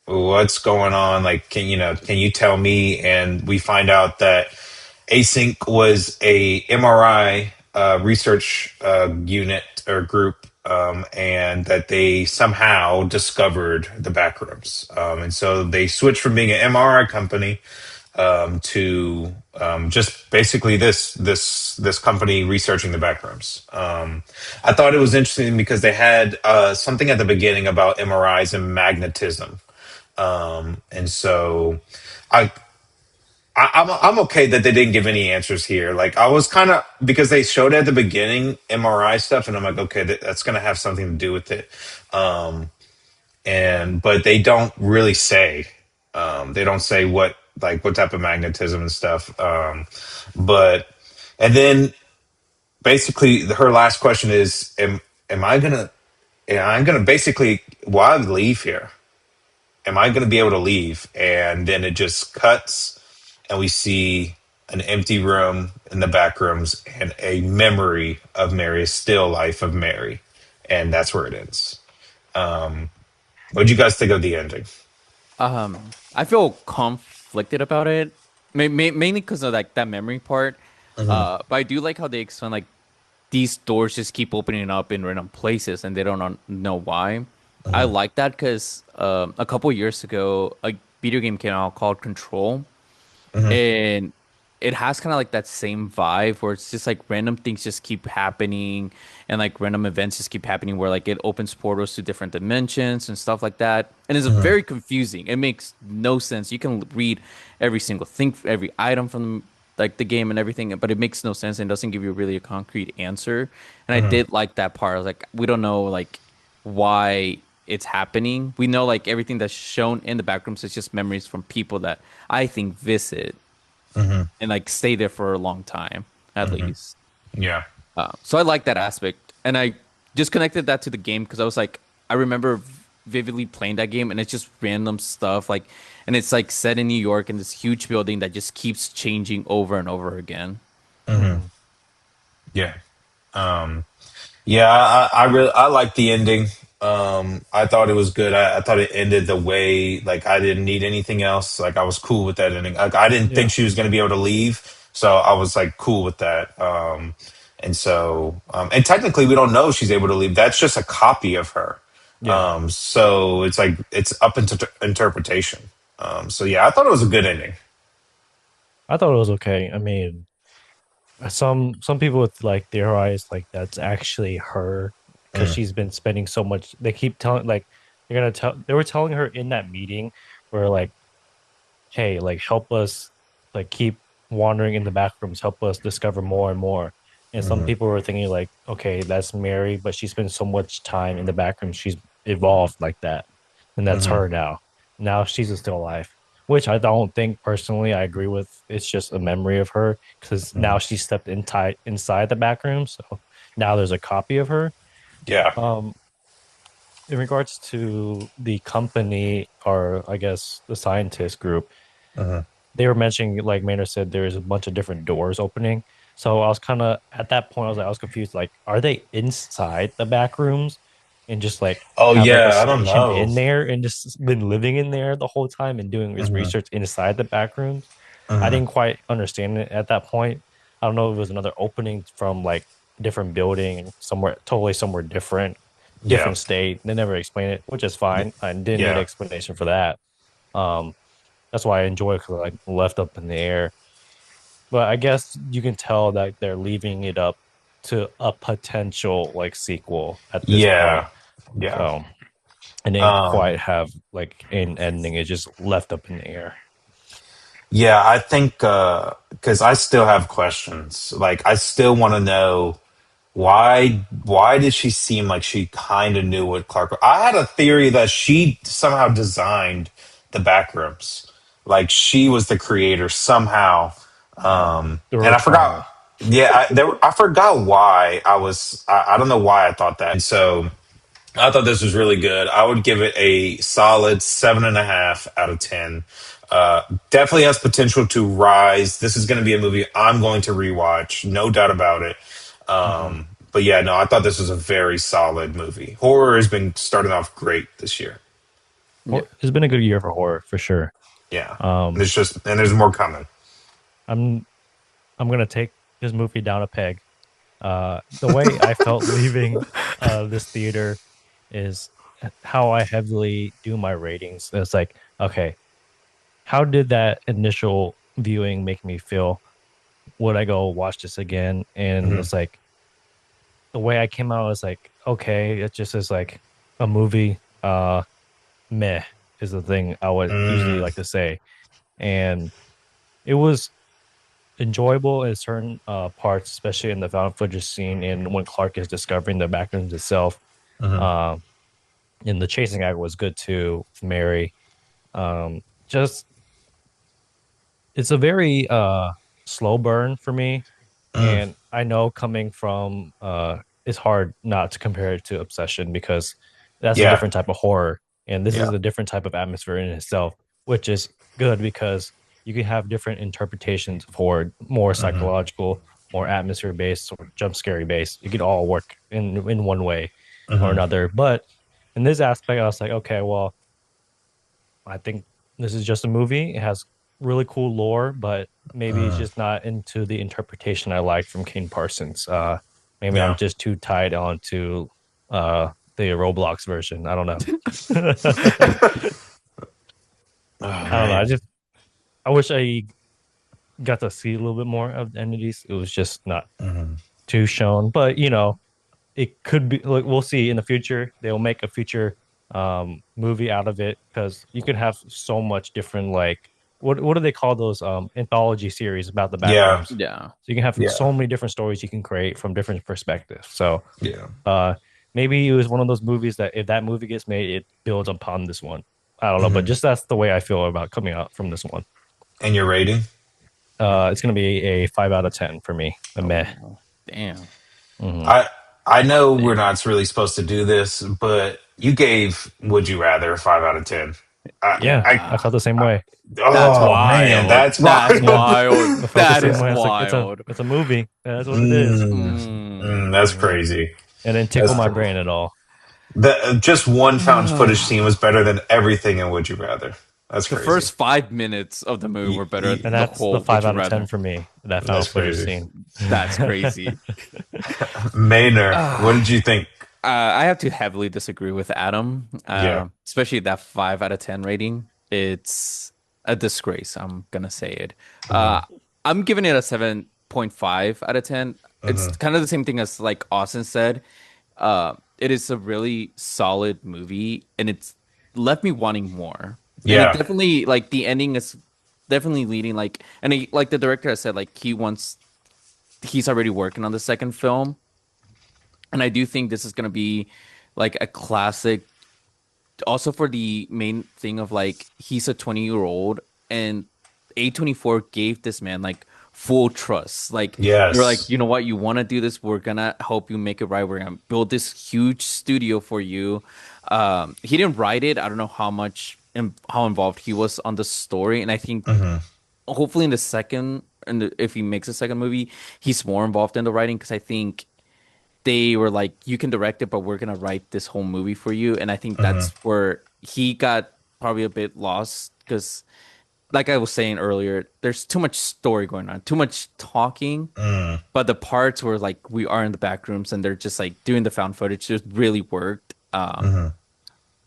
"What's going on? Like, can you tell me?" And we find out that Async was a MRI research unit or group, and that they somehow discovered the backrooms. And so they switched from being an MRI company to just basically this company researching the backrooms. I thought it was interesting because they had something at the beginning about MRIs and magnetism, and so I. I'm okay that they didn't give any answers here. Like I was kind of because they showed at the beginning MRI stuff, and I'm like, okay, that's going to have something to do with it. Um, and but they don't really say. They don't say what type of magnetism and stuff. But and then basically her last question is, am I gonna? I'm gonna basically while I leave here, am I gonna be able to leave? And then it just cuts, and we see an empty room in the back rooms and a memory of Mary, a still life of Mary, and that's where it ends. What do you guys think of the ending? I feel conflicted about it, mainly because of like that memory part. Hmm. But I do like how they explain like these doors just keep opening up in random places and they don't know why. I Hmm. like that because a couple years ago, a video game came out called Control, Hmm. and it has kind of like that same vibe where it's just like random things just keep happening and like random events just keep happening where like it opens portals to different dimensions and stuff like that. And it's Hmm. very confusing. It makes no sense. You can read every single thing, every item from like the game and everything, but it makes no sense and doesn't give you really a concrete answer. And I Hmm. did like that part. I was like, we don't know like why it's happening. We know like everything that's shown in the backrooms is just memories from people that I think visit Hmm. and like stay there for a long time at Hmm. least. Yeah. So I like that aspect, and I just connected that to the game because I was like, I remember vividly playing that game, and it's just random stuff like, and it's like set in New York in this huge building that just keeps changing over and over again. Hmm. Hmm. Yeah. Um, yeah. I really I like the ending. I thought it was good. I thought it ended the way like I didn't need anything else. Like I was cool with that ending. Like I didn't think Yeah. she was going to be able to leave, so I was like cool with that. And so, and technically, we don't know if she's able to leave. That's just a copy of her. Yeah, So it's like it's up into interpretation. So yeah, I thought it was a good ending. I thought it was okay. I mean, some people would like theorize like that's actually her because Mm, she's been spending so much. They keep telling like they're gonna tell. They were telling her in that meeting where like, hey, like help us like keep wandering in the back rooms, help us discover more and more. And some mhm, people were thinking like, okay, that's Mary, but she spends so much time in the back room, she's evolved like that. And that's mhm, her now. Now she's still alive. Which I don't think personally I agree with. It's just a memory of her because now mhm. she stepped inside the back room. So now there's a copy of her. Yeah. Um, in regards to the company or I guess the scientist group, Mhm. they were mentioning, like Maynor said, there's a bunch of different doors opening. So I was kind of at that point, I was confused. Like, are they inside the back rooms and just like Oh have like a yeah, I don't station know. in there and just been living in there the whole time and doing his Mhm, research inside the back rooms? I mhm. didn't quite understand it at that point. I don't know if it was another opening from like a different building somewhere, totally somewhere different, Yeah, different state. They never explained it, which is fine. I didn't need an yeah, explanation for that. Um, that's why I enjoy it because like left up in the air. But I guess you can tell that they're leaving it up to a potential like sequel at this point. yeah, yeah. So I didn't Um, quite have like an ending. It just left up in the air. yeah, I think because I still have questions. Like, I still want to know why did she seem like she kind of knew what Clark. I had a theory that she somehow designed the backrooms, like she was the creator somehow. Through And her I forgot. child. Yeah, I forgot why I don't know why I thought that. And so I thought this was really good. I would give it a solid 7.5 out of 10. Definitely has potential to rise. This is going to be a movie I'm going to rewatch, no doubt about it. Hmm. But yeah, no, I thought this was a very solid movie. Horror has been starting off great this year. Yeah. It's been a good year for horror for sure. Yeah, Um, there's more coming. I'm I'm gonna take this movie down a peg. The way I felt leaving this theater is how I heavily do my ratings. It's like, okay, how did that initial viewing make me feel? Would I go watch this again? And Hmm. it's like the way I came out was like, okay, it just is like a movie. Meh is the thing I would usually Mm, like to say. And it was enjoyable in certain parts, especially in the found footage scene and when Clark is discovering the backgrounds itself. mhm, Um, and the chasing act was good too, with Mary. Just it's a very slow burn for me. mm. And I know coming from it's hard not to compare it to Obsession because that's a Yeah. different type of horror. And this is Yeah. a different type of atmosphere in itself, which is good because you can have different interpretations of horror, more Hmm. psychological, more atmosphere based, or jump scary based. It could all work in one way or Hmm. another. But in this aspect, I was like, okay, well, I think this is just a movie. It has really cool lore, but maybe it's Mm. just not into the interpretation I like from Kane Parsons. Maybe I'm Yeah. just too tied on to the Roblox version. I don't know. Oh I don't know. man. I wish I got to see a little bit more of the entities. It was just not Hmm. too shown. But it could be like we'll see in the future. They'll make a future movie out of it because you can have so much different like what do they call those anthology series about the Yeah. backrooms. Yeah. So you can have Yeah. so many different stories you can create from different perspectives. So Yeah. uh maybe it was one of those movies that if that movie gets made, it builds upon this one. I don't know, but Hmm. just that's the way I feel about coming out from this one. And your rating? It's gonna be a 5 out of 10 for me. A meh. Oh, damn. Hmm. I I know we're Damn. not really supposed to do this, but you gave Would You Rather a 5 out of 10. Yeah, I I Yeah. felt the same way. That's oh man, wild. that's why. That's Yeah, wild. I felt the That same is way. It's like wild. it's a movie. That's what it is. Mm, that's Hmm. crazy. And then That's tickle my crazy. brain at all. The just one found footage scene was better than everything in Would You Rather. That's The crazy. first 5 minutes of the movie were better And than the that's the whole Would five You out of 10 Rather. for me. That found That's footage crazy. scene. That's crazy. Maynor, what did Ah, you think? I have to heavily disagree with Adam, Yeah. especially that 5 out of 10 rating. It's a disgrace. I'm gonna say it. Hmm. I'm giving it a 7.5 out of 10. It's Hmm. kind of the same thing as like Austin said. It is a really solid movie, and it's left me wanting more. And it Yeah. definitely like the ending is definitely leading and like the director has said, like he's already working on the second film. And I do think this is gonna be like a classic also for the main thing of like he's a 20-year-old and A24 gave this man like full trust. Like they're like, Yes. you know what, you want to do this, we're gonna help you make it right. We're gonna build this huge studio for you. He didn't write it. I don't know how involved he was on the story. And I think Hmm. hopefully in the second and if he makes a second movie, he's more involved in the writing because I think they were like, you can direct it, but we're gonna write this whole movie for you. And I think Hmm. that's where he got probably a bit lost because, like I was saying earlier, there's too much story going on, too much talking. Mm. But the parts where like we are in the back rooms and they're just like doing the found footage just really worked. Hmm.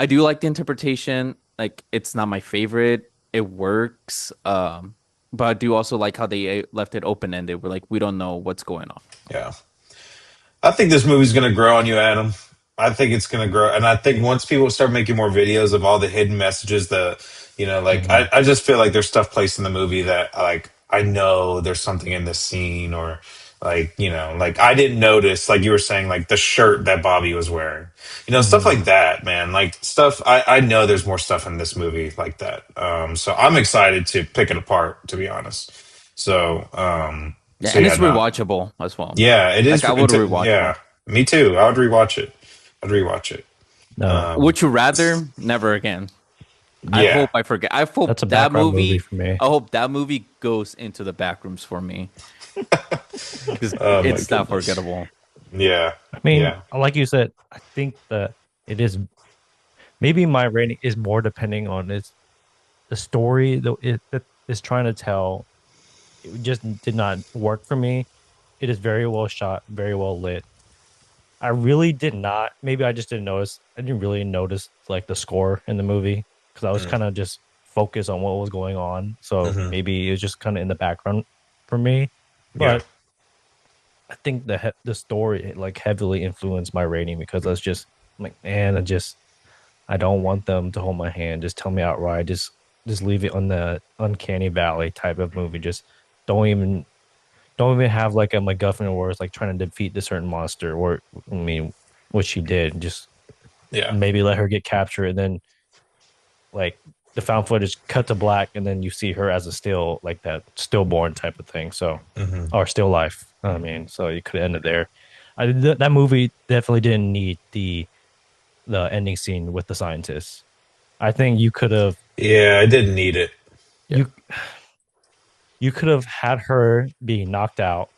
I do like the interpretation. Like it's not my favorite. It works. But I do also like how they left it open ended. We're like, we don't know what's going on. Yeah. I think this movie's going to grow on you, Adam. I think it's going to grow. And I think once people start making more videos of all the hidden messages, like, Mhm. I just feel like there's stuff placed in the movie that, like, I know there's something in this scene, or, like, like I didn't notice, like you were saying, like the shirt that Bobby was wearing, stuff Mhm. like that, man. Like, stuff, I know there's more stuff in this movie like that. So I'm excited to pick it apart, to be honest. So, Yeah, and yeah, it's no. rewatchable as well. Yeah, it Like is. I would rewatch Yeah, more. me too. I would rewatch it. I'd rewatch it. No, Would you rather? Never again. I Yeah. hope I forget. that's a background movie for me. I hope that movie goes into the back rooms for me because Oh my it's not goodness. forgettable. Yeah. I mean, Yeah. like you said, I think that it is maybe my rating is more depending on the story that is trying to tell. It just did not work for me. It is very well shot, very well lit. I really did not. Maybe I just didn't notice. I didn't really notice like the score in the movie because I was Mm. kind of just focused on what was going on. So Hmm. maybe it was just kind of in the background for me. Yeah. But I think the story like heavily influenced my rating because I was just like, man, I don't want them to hold my hand. Just tell me outright. Just leave it on the uncanny valley type of movie. Just don't even don't even have like a MacGuffin where it's like trying to defeat the certain monster. Or I mean, what she did. Just Yeah. maybe let her get captured, and then like the found footage cut to black, and then you see her as a still like that stillborn type of thing. So Hmm. or still life. I mean, so you could end it there. That movie definitely didn't need the ending scene with the scientists. I think Yeah. I didn't need it. Yeah. you you could have had her being knocked out,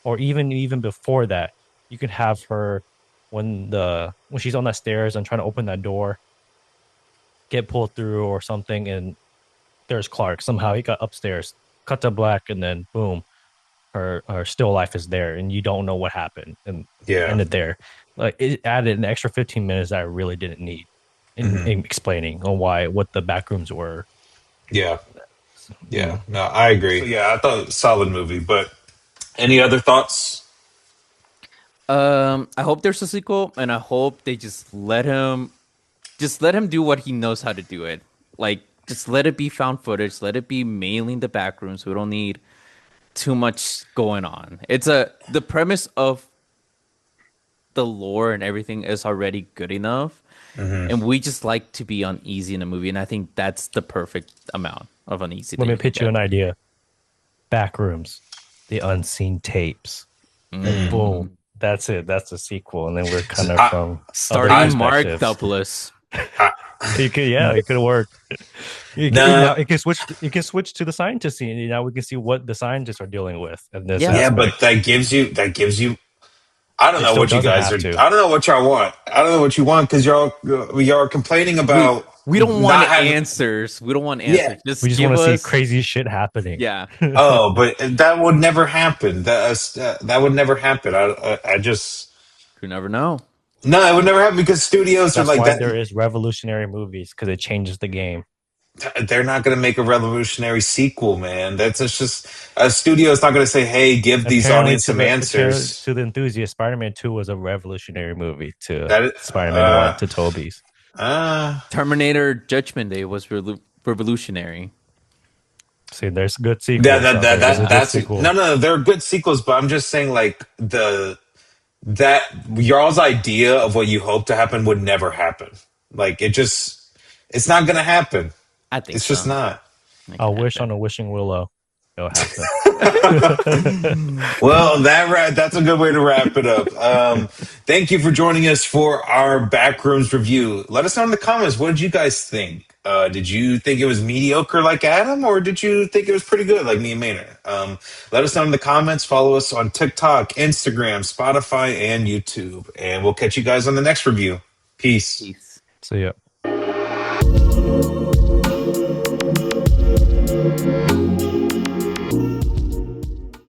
or even before that, you could have her when she's on that stairs and trying to open that door, get pulled through or something, and there's Clark. Somehow he got upstairs, cut to black, and then boom, her still life is there, and you don't know what happened, and Yeah. ended there. Like it added an extra 15 minutes that I really didn't need Hmm. in explaining on what the backrooms were. Yeah. Yeah. Mm. No, I agree. So yeah, I thought it was a solid movie. But any other thoughts? I hope there's a sequel, and I hope they just let him do what he knows how to do it. Like, just let it be found footage. Let it be mailing the back rooms. We don't need too much going on. The premise of the lore and everything is already good enough, Hmm. and we just like to be uneasy in a movie, and I think that's the perfect amount of uneasy that Let me you can pitch you get. an idea. Backrooms, the unseen tapes, and Mm. boom, Mm. that's it. That's the sequel, and then we're kind of I, from other Starring I, Mark perspectives. Douglas. I, Yeah, it could work. Now no. it can switch. It can switch to the scientist scene. And now we can see what the scientists are dealing with in this Yeah. Yeah, but aspect. that gives you I don't It know still what you doesn't guys have are. to. I don't know what y'all want. I don't know what you want because y'all are complaining We about we don't want not having. answers. We don't want Yeah. answers. We Just just want give to see us, crazy shit happening. yeah. Oh, but that would never happen. That would never happen. I just You never know. no, it would never happen because studios are That's like why that. there is revolutionary movies, because it changes the game. They're not going to make a revolutionary sequel, man. That's it's just a studio is not going to say, "Hey, give these Apparently, audience some answers." to the enthusiast, Spider-Man 2 was a revolutionary movie to That Spider-Man 1 to Tobey's. uh, Terminator Judgment Day was revolutionary. See, there's good yeah, sequels that out that there. There's a that Yeah. good that's no, sequel. no, they're good sequels, but I'm just saying, like that y'all's idea of what you hope to happen would never happen. Like it's not going to happen. I think It's just so. not. It I'll can wish happen. on a wishing willow. It'll happen. Well, that's a good way to wrap it up. Thank you for joining us for our Backrooms review. Let us know in the comments, what did you guys think? Did you think it was mediocre like Adam, or did you think it was pretty good like me and Maynor? Let us know in the comments. Follow us on TikTok, Instagram, Spotify, and YouTube. And we'll catch you guys on the next review. Peace. Peace. So yeah.